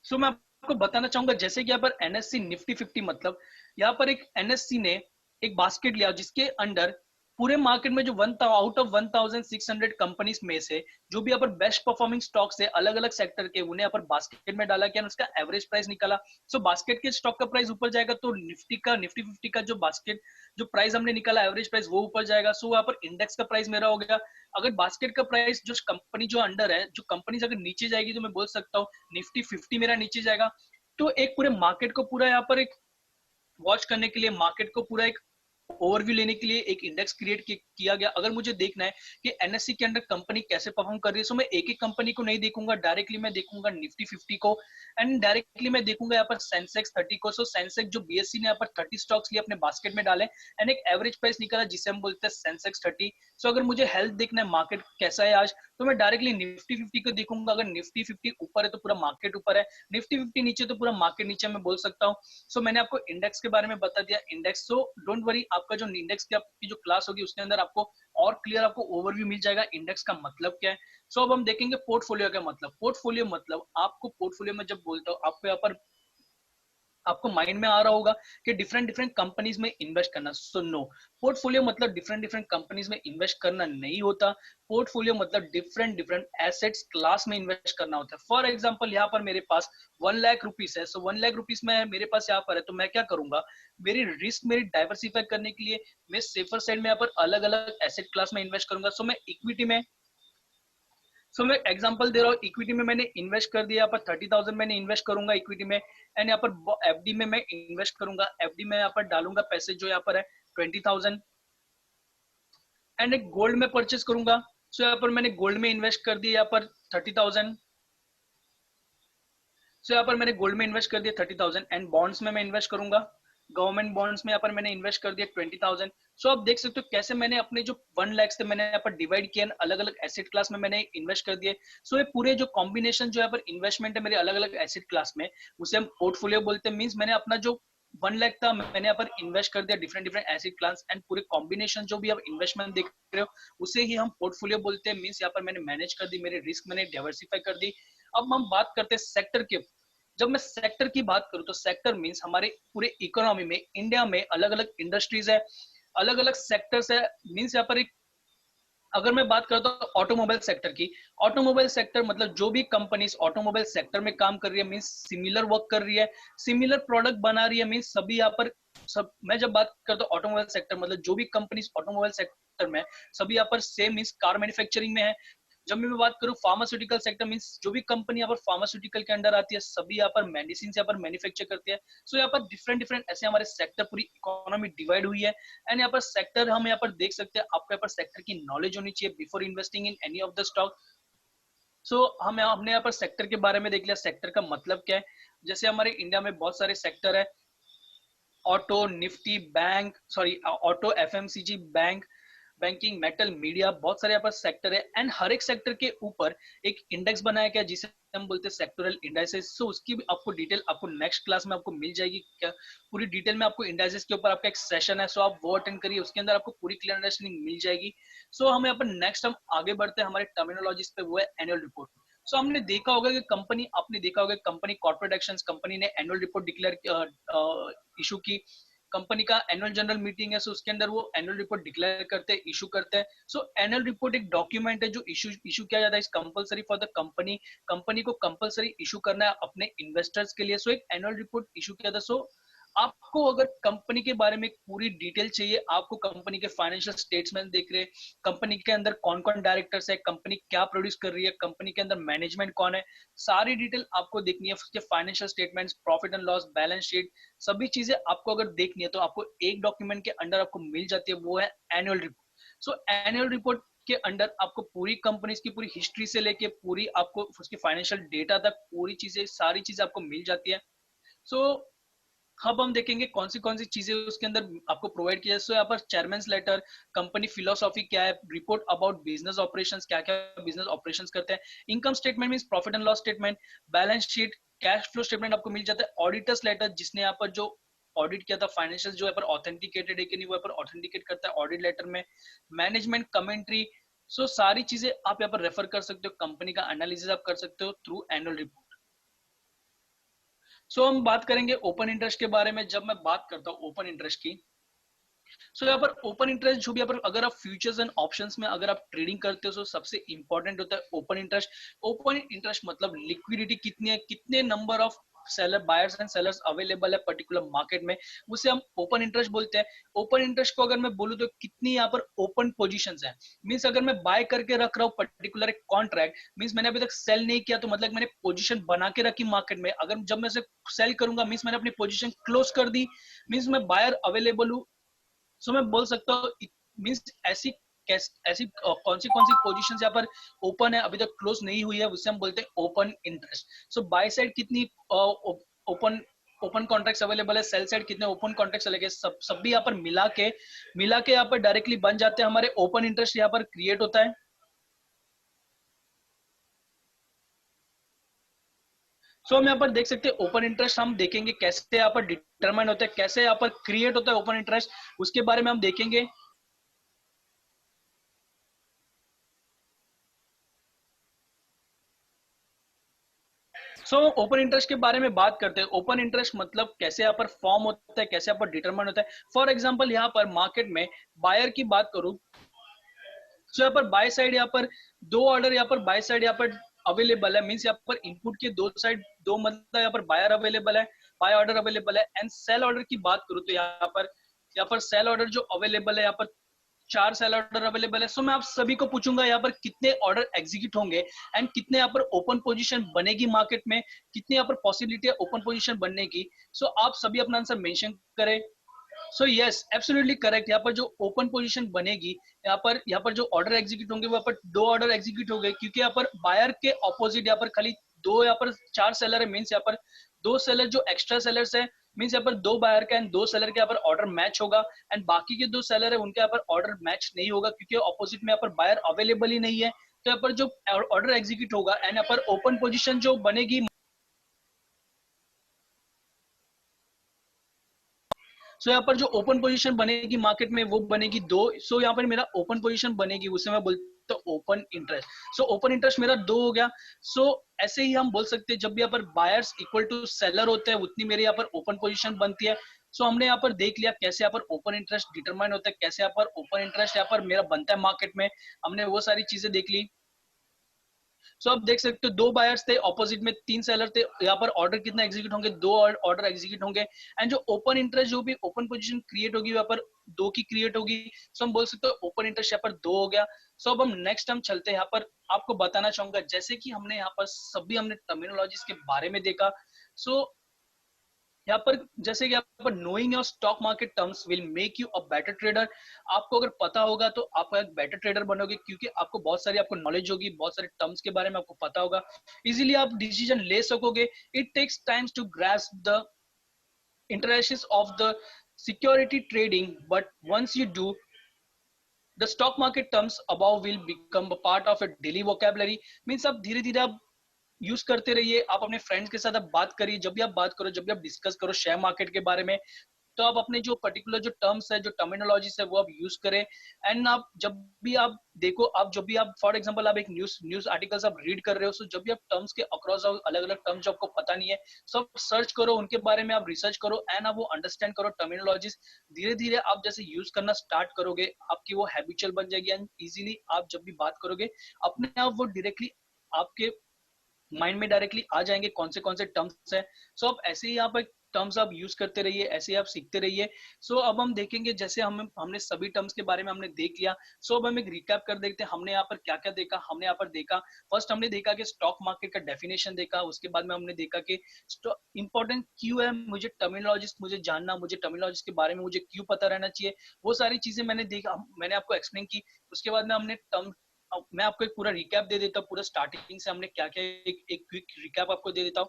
सो मैं आपको बताना चाहूंगा जैसे कि यहाँ पर एनएससी निफ्टी 50 मतलब यहाँ पर एक एनएससी ने एक बास्केट लिया जिसके अंडर पूरे मार्केट में जो आउट ऑफ 1600 कंपनीज में से जो भी यहाँ पर बेस्ट परफॉर्मिंग स्टॉक्स है अलग अलग सेक्टर के, उन्हें यहाँ पर बास्केट में डाला गया, उसका एवरेज प्राइस निकाला। सो बास्केट के स्टॉक का प्राइस ऊपर जाएगा तो निफ्टी 50 का जो बास्केट जो प्राइस हमने निकाला एवरेज प्राइस वो ऊपर जाएगा। सो यहाँ पर इंडेक्स का प्राइस मेरा हो गया। अगर बास्केट का प्राइस जो कंपनी जो अंडर है, जो कंपनी अगर नीचे जाएगी तो मैं बोल सकता हूँ निफ्टी 50 मेरा नीचे जाएगा। तो एक पूरे मार्केट को पूरा यहाँ पर एक वॉच करने के लिए, मार्केट को पूरा एक ओवरव्यू लेने के लिए एक इंडेक्स क्रिएट किया गया। अगर मुझे देखना है कि एनएससी के अंदर कंपनी कैसे परफॉर्म कर रही है, सो मैं एक एक कंपनी को नहीं देखूंगा, डायरेक्टली मैं देखूंगा निफ्टी 50 को, एंड डायरेक्टली मैं देखूंगा यहाँ पर सेंसेक्स 30 को। सो सेंसेक्स जो बीएससी ने यहाँ पर 30 स्टॉक्स लिए अपने बास्केट में डाले एंड एक एवरेज प्राइस निकाला जिसे हम बोलते हैं सेंसेक्स 30। सो अगर मुझे हेल्थ देखना है मार्केट कैसा है आज, तो मैं डायरेक्टली निफ्टी 50 को देखूंगा। अगर निफ्टी 50 ऊपर है तो पूरा मार्केट ऊपर है, निफ्टी 50 नीचे तो पूरा मार्केट नीचे, मैं बोल सकता हूँ। सो मैंने आपको इंडेक्स के बारे में बता दिया, इंडेक्स। सो डोंट वरी, आपका जो इंडेक्स की जो क्लास होगी उसके अंदर आपको और क्लियर आपको ओवरव्यू मिल जाएगा इंडेक्स का मतलब क्या है। सो अब हम देखेंगे पोर्टफोलियो का मतलब। पोर्टफोलियो मतलब आपको पोर्टफोलियो में जब बोलता हूँ आपको यहाँ पर आपको माइंड में आ रहा होगा कि डिफरेंट डिफरेंट कंपनीज में इन्वेस्ट करना। सो नो, पोर्टफोलियो मतलब डिफरेंट डिफरेंट कंपनीज में इन्वेस्ट करना नहीं होता। पोर्टफोलियो मतलब डिफरेंट डिफरेंट एसेट्स क्लास में इन्वेस्ट करना होता है। फॉर एग्जांपल यहाँ पर मेरे पास 1 लाख रुपीज है, सो 1 लाख रुपीज में मेरे पास यहाँ पर है, तो मैं क्या करूंगा, मेरी रिस्क मेरी डाइवर्सिफाई करने के लिए मैं सेफर साइड में यहाँ पर अलग अलग एसेट क्लास में इन्वेस्ट करूंगा। सो मैं इक्विटी में, सो मैं एग्जांपल दे रहा हूँ, इक्विटी में मैंने इन्वेस्ट कर दिया, यहाँ पर 30,000 मैंने इन्वेस्ट करूंगा इक्विटी में। एंड यहाँ पर एफडी में मैं इन्वेस्ट करूंगा, एफडी में यहाँ पर डालूंगा पैसे जो यहाँ पर है 20,000। एंड एक गोल्ड में परचेस करूंगा, सो यहाँ पर मैंने गोल्ड में इन्वेस्ट कर दिया यहाँ पर 30,000। सो यहाँ पर मैंने गोल्ड में इन्वेस्ट कर दिया 30,000। एंड बॉन्ड्स में मैं इन्वेस्ट करूंगा, गवर्नमेंट बॉन्ड्स में यहाँ पर मैंने इन्वेस्ट कर दिया 20,000। सो आप देख सकते हो कैसे मैंने अपने जो 1 लाख थे मैंने यहाँ पर डिवाइड किया, अलग अलग एसेट क्लास में मैंने इन्वेस्ट कर दिए। सो ये पूरे जो कॉम्बिनेशन जो यहाँ पर इन्वेस्टमेंट है मेरे अलग अलग एसेट क्लास में, उसे हम पोर्टफोलियो बोलते हैं। मीन्स मैंने अपना जो 1 लाख था मैंने यहाँ पर इन्वेस्ट कर दिया different different asset class, and पूरे कॉम्बिनेशन जो भी आप इन्वेस्टमेंट देख रहे हो उसे ही हम पोर्टफोलियो बोलते हैं। मीन्स यहाँ पर मैंने मैनेज कर दी, मेरे रिस्क मैंने डाइवर्सिफाई कर दी। अब हम बात करते हैं सेक्टर के। जब मैं सेक्टर की बात करूं तो सेक्टर मींस हमारे पूरे इकोनॉमी में इंडिया में अलग अलग इंडस्ट्रीज है, अलग अलग सेक्टर्स है। मींस यहाँ पर एक, अगर मैं बात करता हूँ ऑटोमोबाइल सेक्टर की, ऑटोमोबाइल सेक्टर मतलब जो भी कंपनीज ऑटोमोबाइल सेक्टर में काम कर रही है, मींस सिमिलर वर्क कर रही है, सिमिलर प्रोडक्ट बना रही है, मींस सभी यहाँ पर सब। मैं जब बात करता हूँ ऑटोमोबाइल सेक्टर मतलब जो भी कंपनीज ऑटोमोबाइल सेक्टर में, सभी यहाँ पर सेम मींस कार मैन्युफैक्चरिंग में है। जब मैं बात करूं फार्मास्यूटिकल सेक्टर मींस जो भी कंपनी यहाँ पर फार्मास्यूटिकल के अंडर आती है, सभी यहाँ पर मेडिसिन यहाँ पर मैन्युफैक्चर करती है। सो यहाँ पर डिफरेंट डिफरेंट ऐसे हमारे सेक्टर पूरी इकोनॉमी डिवाइड हुई है। एंड यहाँ पर सेक्टर हम यहाँ पर देख सकते हैं, आपको यहाँ पर सेक्टर की नॉलेज होनी चाहिए before investing in any of the stock. So हमने यहाँ पर सेक्टर के बारे में देख लिया, सेक्टर का मतलब क्या है। जैसे हमारे इंडिया में बहुत सारे सेक्टर है, auto, Nifty, bank, sorry auto, FMCG, bank, banking, metal, media, बहुत सारे यहाँ पर सेक्टर है। एंड हर एक सेक्टर के ऊपर एक इंडेक्स बनाया गया जिसे हम बोलते हैं सेक्टोरल इंडाइसेस। सो उसकी भी आपको डिटेल आपको नेक्स्ट क्लास में आपको मिल जाएगी, क्या पूरी डिटेल में आपको इंडाइसेस के ऊपर आपका एक सेशन है, सो आप वो अटेंड करिए, उसके अंदर आपको पूरी क्लियर अंडरस्टैंडिंग मिल जाएगी। सो हम यहाँ पर नेक्स्ट हम आगे बढ़ते हैं हमारे टर्मिनोलॉजीज पे, वो है एनुअल रिपोर्ट। सो हमने देखा होगा कि कंपनी, आपने देखा होगा कंपनी कॉर्पोरेट एक्शंस, कंपनी ने एनुअल रिपोर्ट डिक्लेयर इशू की, कंपनी का एनुअल जनरल मीटिंग है, सो उसके अंदर वो एनुअल रिपोर्ट डिक्लेयर करते हैं, इशू करते हैं। सो एनुअल रिपोर्ट एक डॉक्यूमेंट है जो इशू किया जाता है, इस compulsory for the company, company को कंपलसरी इशू करना है अपने इन्वेस्टर्स के लिए। सो एक एनुअल रिपोर्ट इशू किया था। सो आपको अगर कंपनी के बारे में पूरी डिटेल चाहिए, आपको कंपनी के फाइनेंशियल स्टेटमेंट देख रहे हैं, कंपनी के अंदर कौन कौन डायरेक्टर्स है, कंपनी क्या प्रोड्यूस कर रही है, कंपनी के अंदर मैनेजमेंट कौन है, सारी डिटेल आपको देखनी है। उसके financial statements, profit and loss, balance sheet, सभी चीजें आपको अगर देखनी है तो आपको एक डॉक्यूमेंट के अंदर आपको मिल जाती है, वो है एनुअल रिपोर्ट। सो एनुअल रिपोर्ट के अंदर आपको पूरी कंपनी की पूरी हिस्ट्री से लेके पूरी आपको उसकी फाइनेंशियल डेटा तक पूरी चीजें, सारी चीजें आपको मिल जाती है। सो अब हम देखेंगे कौन सी चीजें उसके अंदर आपको प्रोवाइड किया है। सो यहाँ पर चेयरमैन्स लेटर, कंपनी फिलोसॉफी क्या है, रिपोर्ट अबाउट बिजनेस ऑपरेशंस, क्या क्या बिजनेस ऑपरेशंस करते हैं, income statement means profit and loss statement, balance sheet, cash flow statement आपको मिल जाता है, ऑडिटर्स लेटर जिसने यहाँ पर जो ऑडिट किया था फाइनेंशियल जो यहाँ पर ऑथेंटिकेटेड है कि नहीं वो यहाँ पर ऑथेंटिकेट करता है ऑडिट लेटर में, मैनेजमेंट कमेंट्री। सो सारी चीजें आप यहाँ पर रेफर कर सकते हो, कंपनी का एनालिसिस आप कर सकते हो थ्रू एनुअल रिपोर्ट। सो हम बात करेंगे ओपन इंटरेस्ट के बारे में। जब मैं बात करता हूँ ओपन इंटरेस्ट की, सो यहाँ पर ओपन इंटरेस्ट जो भी यहाँ पर अगर आप फ्यूचर्स एंड ऑप्शंस में अगर आप ट्रेडिंग करते हो तो सबसे इंपॉर्टेंट होता है ओपन इंटरेस्ट। ओपन इंटरेस्ट मतलब लिक्विडिटी कितनी है, कितने number of seller, buyers and sellers available है पर्टिकुलर मार्केट में, उसे हम ओपन इंटरेस्ट बोलते हैं। ओपन इंटरेस्ट को अगर मैं बोलूँ तो कितनी यहाँ पर ओपन पोजीशंस है, मींस अगर मैं बाय करके रख रहा हूँ पर्टिकुलर एक कॉन्ट्रैक्ट, मींस मैंने अभी तक सेल नहीं किया तो मतलब मैंने पोजीशन बना के रखी मार्केट में, अगर जब मैं सेल करूंगा मींस मैंने अपनी पोजीशन क्लोज कर दी, मींस मैं बायर अवेलेबल हूँ। सो मैं बोल सकता हूँ मींस ऐसी ऐसी कौन सी पोजीशंस यहाँ पर ओपन है अभी तक क्लोज नहीं हुई है, उसे हम बोलते हैं open interest. So by side कितनी ओपन ओपन कॉन्ट्रैक्ट्स अवेलेबल है, सेल साइड कितने ओपन कॉन्ट्रैक्ट्स लगे, सब भी यहाँ पर मिला के यहाँ पर डायरेक्टली बन जाते हैं, हमारे ओपन इंटरेस्ट यहाँ पर क्रिएट होता है। सो हम यहाँ पर देख सकते हैं ओपन इंटरेस्ट, हम देखेंगे कैसे यहाँ पर डिटरमाइन होता है, कैसे यहाँ पर क्रिएट होता है ओपन इंटरेस्ट, उसके बारे में हम देखेंगे। सो ओपन इंटरेस्ट के बारे में बात करते हैं। ओपन इंटरेस्ट मतलब कैसे यहाँ पर फॉर्म होता है, कैसे यहाँ पर डिटरमाइन होता है। फॉर एग्जांपल यहाँ पर मार्केट में बायर की बात करूं, तो यहाँ पर बाय साइड यहाँ पर दो ऑर्डर यहाँ पर बाय साइड यहाँ पर अवेलेबल है, मींस यहाँ पर इनपुट के दो साइड दो, मतलब यहाँ पर बायर अवेलेबल है, बाय ऑर्डर अवेलेबल है। एंड सेल ऑर्डर की बात करूं तो यहाँ पर सेल ऑर्डर जो अवेलेबल है, यहाँ पर 4 सेल ऑर्डर अवेलेबल है। सो मैं आप सभी को पूछूंगा यहाँ पर कितने ऑर्डर एग्जीक्यूट होंगे एंड कितने यहाँ पर ओपन पोजीशन बनेगी मार्केट में, कितनी यहाँ पर पॉसिबिलिटी है ओपन पोजीशन बनने की। सो आप सभी अपना आंसर मेंशन करें। So yes, absolutely correct. यहाँ पर जो ओपन पोजीशन बनेगी, यहाँ पर जो ऑर्डर एग्जीक्यूट होंगे वहां पर दो ऑर्डर एग्जीक्यूट हो गए, क्योंकि यहाँ पर बायर के ऑपोजिट यहाँ पर खाली दो, यहाँ पर 4 सेलर है, मीन्स यहाँ पर दो सेलर जो एक्स्ट्रा सेलर्स है, मीन्स यहाँ पर दो बायर का एंड दो सेलर के यहाँ पर ऑर्डर मैच होगा। एंड बाकी के दो सेलर है उनके यहाँ पर ऑर्डर मैच नहीं होगा, क्योंकि ऑपोजिट में यहाँ पर बायर अवेलेबल ही नहीं है। तो यहाँ पर जो ऑर्डर एग्जीक्यूट होगा एंड यहाँ पर ओपन पोजिशन जो बनेगी, सो यहाँ पर जो ओपन पोजीशन बनेगी मार्केट में वो बनेगी दो। सो यहाँ पर मेरा ओपन पोजीशन बनेगी, उसे मैं बोलता हूँ open interest. So open interest मेरा दो हो गया। सो ऐसे ही हम बोल सकते हैं, जब भी यहाँ पर बायर्स इक्वल टू सेलर होते हैं उतनी मेरे यहाँ पर ओपन पोजीशन बनती है। सो हमने यहाँ पर देख लिया कैसे यहाँ पर ओपन इंटरेस्ट डिटरमाइन होता है, कैसे यहाँ पर ओपन इंटरेस्ट यहाँ पर मेरा बनता है मार्केट में, हमने वो सारी चीजें देख ली। सो आप देख सकते हो दो बायर्स थे, ऑपोजिट में तीन सेलर थे, यहाँ पर ऑर्डर कितना एग्जीक्यूट होंगे, दो ऑर्डर एग्जीक्यूट होंगे। एंड जो ओपन इंटरेस्ट जो भी ओपन पोजीशन क्रिएट होगी वहां पर दो की क्रिएट होगी। सो हम बोल सकते हो ओपन इंटरेस्ट यहाँ पर दो हो गया। सो अब हम नेक्स्ट हम चलते हैं, यहाँ पर आपको बताना चाहूंगा जैसे कि हमने यहाँ पर सभी हमने टर्मिनोलॉजीज के बारे में देखा। सो यहाँ पर जैसे कि यहाँ पर knowing your stock market terms will make you a better trader. आपको अगर पता होगा तो आप एक बेटर ट्रेडर बनोगे, क्योंकि आपको बहुत सारी आपको नॉलेज होगी, बहुत सारे टर्म्स के बारे में आपको पता होगा, इजीली आप डिसीजन ले सकोगे। It takes times to grasp the interest of the security trading, but once you do the stock market terms above will become a part of a daily vocabulary। Means आप धीरे धीरे आप use करते रहिए, आप अपने फ्रेंड्स के साथ आप बात करिए, जब भी आप बात करो, जब भी आप डिस्कस करो शेयर मार्केट के बारे में, तो आप अपने जो पर्टिकुलर जो टर्म्स है, जो टर्मिनोलॉजीज है वो आप यूज करें। एंड आप जब भी आप देखो, आप जब भी आप फॉर एग्जांपल आप एक न्यूज न्यूज आर्टिकल्स आप रीड कर रहे हो, सो जब भी आप टर्म्स के अक्रॉस अलग अलग टर्म्स जो आपको पता नहीं है, सो आप सर्च करो उनके बारे में, आप रिसर्च करो एंड आप वो अंडरस्टैंड करो टर्मिनोलॉजीज। धीरे धीरे आप जैसे यूज करना स्टार्ट करोगे, आपकी वो हैबिचुअल बन जाएगी एंड इजीली आप जब भी बात करोगे अपने आप वो डायरेक्टली आपके माइंड में डायरेक्टली आ जाएंगे कौन से टर्म्स है। सो आप ऐसे ही यहाँ पर टर्म्स आप यूज करते रहिए, ऐसे ही आप सीखते रहिए। सो अब हम देखेंगे, जैसे हमने सभी टर्म्स के बारे में हमने देख लिया। सो अब हम एक रिकैप कर देखते हैं हमने यहाँ पर क्या क्या देखा। हमने यहाँ पर देखा, फर्स्ट हमने देखा कि स्टॉक मार्केट का डेफिनेशन देखा, उसके बाद में हमने देखा कि इंपॉर्टेंट क्यों है मुझे टर्मिनोलॉजिस्ट मुझे जानना, मुझे टर्मिनोलॉजिस्ट के बारे में मुझे क्यों पता रहना चाहिए, वो सारी चीजें मैंने देखा, मैंने आपको एक्सप्लेन की। उसके बाद में हमने टर्म, मैं आपको एक पूरा रिकैप दे देता हूँ, पूरा स्टार्टिंग से हमने क्या क्या, एक क्विक रिकैप आपको दे देता हूँ।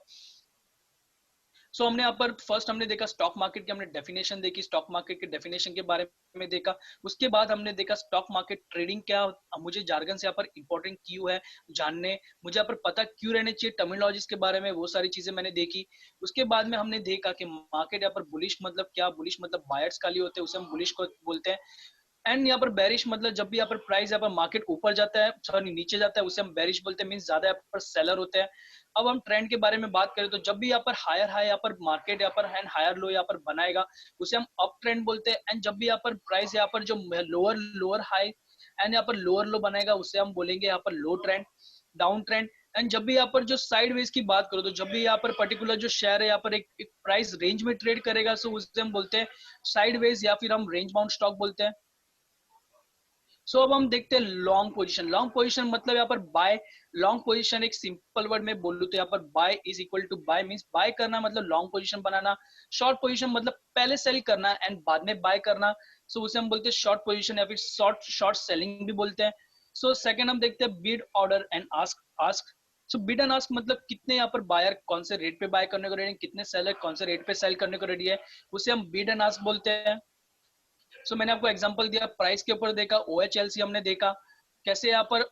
सो हमने यहाँ पर फर्स्ट हमने देखा स्टॉक मार्केट की, हमने डेफिनेशन देखी, स्टॉक मार्केट के डेफिनेशन के बारे में देखा। उसके बाद हमने देखा स्टॉक मार्केट ट्रेडिंग क्या, मुझे जार्गन से यहाँ पर इंपॉर्टेंट क्यों है जानने, मुझे यहाँ पर पता क्यों रहने चाहिए टर्मिनोलॉजीज के बारे में, वो सारी चीजें मैंने देखी। उसके बाद में हमने देखा कि मार्केट यहाँ पर बुलिश मतलब क्या, बुलिश मतलब बायर्स खाली होते हैं, उसे हम बुलिश को बोलते हैं। एंड यहाँ पर बेरिश मतलब जब भी यहाँ पर प्राइस यहाँ पर मार्केट ऊपर जाता है, सॉरी नीचे जाता है, उसे हम बेरिश बोलते हैं, मीन ज्यादा यहाँ पर सेलर होते हैं। अब हम ट्रेंड के बारे में बात करें तो जब भी यहाँ पर हायर हाई यहाँ पर मार्केट यहाँ पर एंड हायर लो यहाँ पर बनाएगा, उसे हम अप ट्रेंड बोलते हैं। एंड जब भी यहाँ पर प्राइस यहाँ पर जो लोअर लोअर हाई एंड यहाँ पर लोअर लो बनाएगा, उसे हम बोलेंगे यहाँ पर लो ट्रेंड, डाउन ट्रेंड। एंड जब भी यहाँ पर जो साइडवेज की बात करो, तो जब भी यहाँ पर पर्टिकुलर जो शेयर है यहाँ पर एक प्राइस रेंज में ट्रेड करेगा, सो उसे हम बोलते हैं साइडवेज या फिर हम रेंज बाउंड स्टॉक बोलते हैं। सो अब हम देखते हैं लॉन्ग पोजीशन। लॉन्ग पोजीशन मतलब यहाँ पर बाय, लॉन्ग पोजीशन एक सिंपल वर्ड में बोलूं तो यहाँ पर buy is equal to buy, means buy करना मतलब लॉन्ग पोजीशन बनाना। शॉर्ट पोजीशन मतलब पहले सेल करना एंड बाद में बाय करना, सो उसे हम बोलते हैं शॉर्ट पोजीशन या फिर शॉर्ट शॉर्ट सेलिंग भी बोलते हैं। सो सेकंड हम देखते हैं bid order and ask ask. So bid and ask मतलब कितने यहाँ पर बायर कौन से रेट पे बाय करने को रेडी है, कितने सेलर कौन से रेट पे सेल करने को रेडी है, उसे हम बिड एंड आस्क बोलते हैं। सो मैंने आपको एग्जांपल दिया, प्राइस के ऊपर देखा, OHLC हमने देखा कैसे यहाँ पर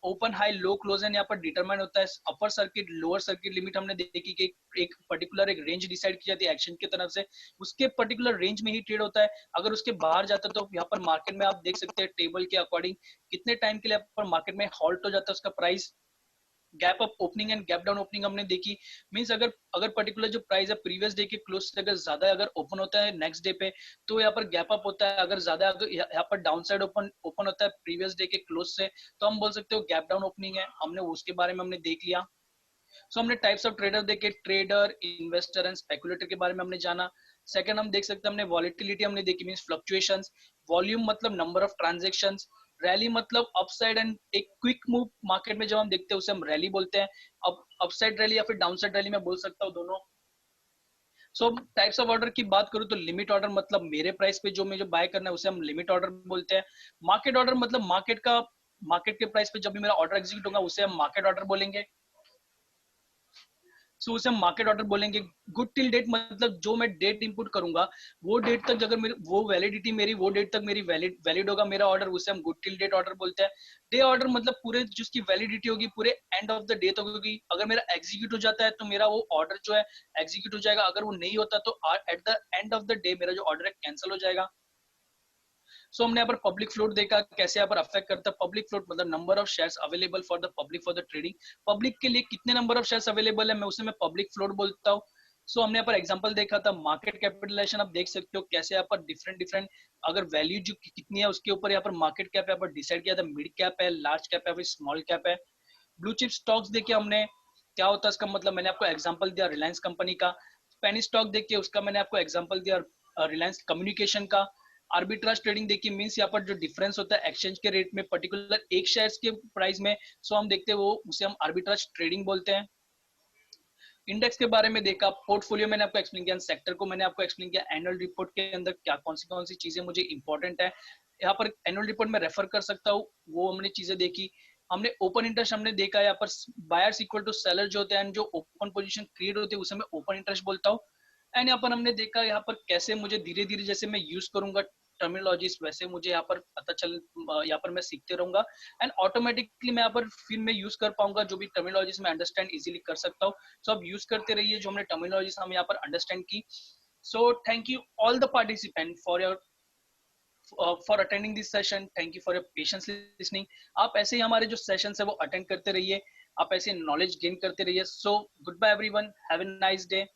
open high low close and यहाँ पर डिटरमाइन होता है। Upper circuit lower circuit limit हमने देखी कि एक पर्टिकुलर एक रेंज डिसाइड की जाती है एक्शन की तरफ से, उसके पर्टिकुलर रेंज में ही ट्रेड होता है। अगर उसके बाहर जाता है तो यहाँ पर मार्केट में आप देख सकते हैं टेबल के अकॉर्डिंग कितने टाइम के लिए यहाँ पर मार्केट में हॉल्ट हो जाता है उसका price. Gap up opening and gap down opening हमने देखी। मींस अगर अगर पर्टिकुलर जो प्राइस है प्रीवियस डे के क्लोज से अगर ज्यादा अगर ओपन होता है नेक्स्ट डे पे तो यहाँ पर गैप अप होता है, अगर ज्यादा अगर यहाँ पर डाउन साइड ओपन ओपन होता है प्रीवियस डे के क्लोज से तो हम बोल सकते हो गैप डाउन ओपनिंग है। हमने उसके बारे में हमने देख लिया। सो हमने टाइप्स ऑफ ट्रेडर देखे, ट्रेडर, इन्वेस्टर एंड स्पेकुलेटर के बारे में हमने जाना। सेकंड हम देख सकते हैं हमने वॉलिटिलिटी हमने देखी, मींस फ्लक्चुएशंस, वॉल्यूम मतलब नंबर ऑफ ट्रांजैक्शंस, रैली मतलब अपसाइड एंड एक क्विक मूव मार्केट में जब हम देखते हैं उसे हम रैली बोलते हैं। अब अपसाइड रैली या फिर डाउनसाइड रैली मैं बोल सकता हूँ दोनों। सो टाइप्स ऑफ ऑर्डर की बात करूं तो लिमिट ऑर्डर मतलब मेरे प्राइस पे जो मुझे बाय करना है उसे हम लिमिट ऑर्डर बोलते हैं। मार्केट ऑर्डर मतलब मार्केट के प्राइस पे जब भी मेरा ऑर्डर एग्जीक्यूट होगा उसे हम मार्केट ऑर्डर बोलेंगे। सो उसे हम मार्केट ऑर्डर बोलेंगे। गुड टिल डेट मतलब जो मैं डेट इंपुट करूंगा वो डेट तक अगर मेरी वो वैलिडिटी मेरी वो डेट तक मेरी वैलिड होगा मेरा ऑर्डर, उसे हम गुड टिल डेट ऑर्डर बोलते हैं। डे ऑर्डर मतलब पूरे जिसकी वैलिडिटी होगी पूरे एंड ऑफ द डे तक होगी। अगर मेरा एग्जीक्यूट हो जाता है तो मेरा वो ऑर्डर जो है एग्जीक्यूट हो जाएगा, अगर वो नहीं होता तो at the end of the day मेरा जो ऑर्डर है कैंसिल हो जाएगा। सो हमने यहाँ पर पब्लिक फ्लोट देखा कैसे यहाँ पर अफेक्ट करता है। पब्लिक फ्लोट मतलब number of shares available for the public for the trading. Public के लिए कितने नंबर ऑफ शेयर्स अवेलेबल है मैं उसे मैं पब्लिक फ्लोट बोलता हूँ। सो हमने यहाँ पर एग्जांपल देखा था मार्केट कैपिटलाइजेशन। आप देख सकते हो कैसे यहाँ पर डिफरेंट डिफरेंट अगर वैल्यू जो कितनी है उसके ऊपर यहाँ पर मार्केट कैप यहाँ पर डिसाइड किया था। मिड कैप है, लार्ज कैप है, फिर स्मॉल कैप है। ब्लू चिप स्टॉक्स देखे हमने क्या होता है इसका मतलब मैंने आपको एग्जांपल दिया रिलायंस कंपनी का। पेनी स्टॉक देखिए उसका मैंने आपको एग्जांपल दिया रिलायंस कम्युनिकेशन का। आर्बिट्राज ट्रेडिंग देखिए मींस यहाँ पर जो डिफरेंस होता है एक्सचेंज के रेट में पर्टिकुलर एक शेयर्स के प्राइस में, सो हम देखते हैं वो उसे हम आर्बिट्राज ट्रेडिंग बोलते हैं। इंडेक्स के बारे में देखा, पोर्टफोलियो मैंने आपको एक्सप्लेन किया, सेक्टर को मैंने आपको एक्सप्लेन किया, एनुअल रिपोर्ट के अंदर क्या कौन सी चीजें मुझे इंपॉर्टेंट है यहाँ पर एनुअल रिपोर्ट में रेफर कर सकता हूँ, वो हमने चीजें देखी। हमने ओपन इंटरेस्ट हमने देखा यहाँ पर बायर्स इक्वल टू सेलर जो होते हैं जो ओपन पोजीशन क्रिएट होती है उसे मैं ओपन इंटरेस्ट बोलता हूँ। एंड यहाँ पर हमने देखा यहाँ पर कैसे मुझे धीरे धीरे जैसे मैं यूज करूंगा टर्मिनोलॉजीज वैसे मुझे यहाँ पर पता चल यहाँ पर मैं सीखते रहूंगा एंड ऑटोमेटिकली मैं यहाँ पर फिर मैं यूज कर पाऊंगा जो भी टर्मिनोलॉजीज मैं अंडरस्टैंड इजीली कर सकता हूँ। सो अब यूज करते रहिए जो हमने टर्मिनोलॉजीज हम यहाँ पर अंडरस्टैंड की। So thank you all the participant for your for attending this session, thank you for your patience listening. आप ऐसे ही हमारे जो सेशंस है वो अटेंड करते रहिए, आप ऐसे नॉलेज गेन करते रहिए। So goodbye everyone, have a nice day.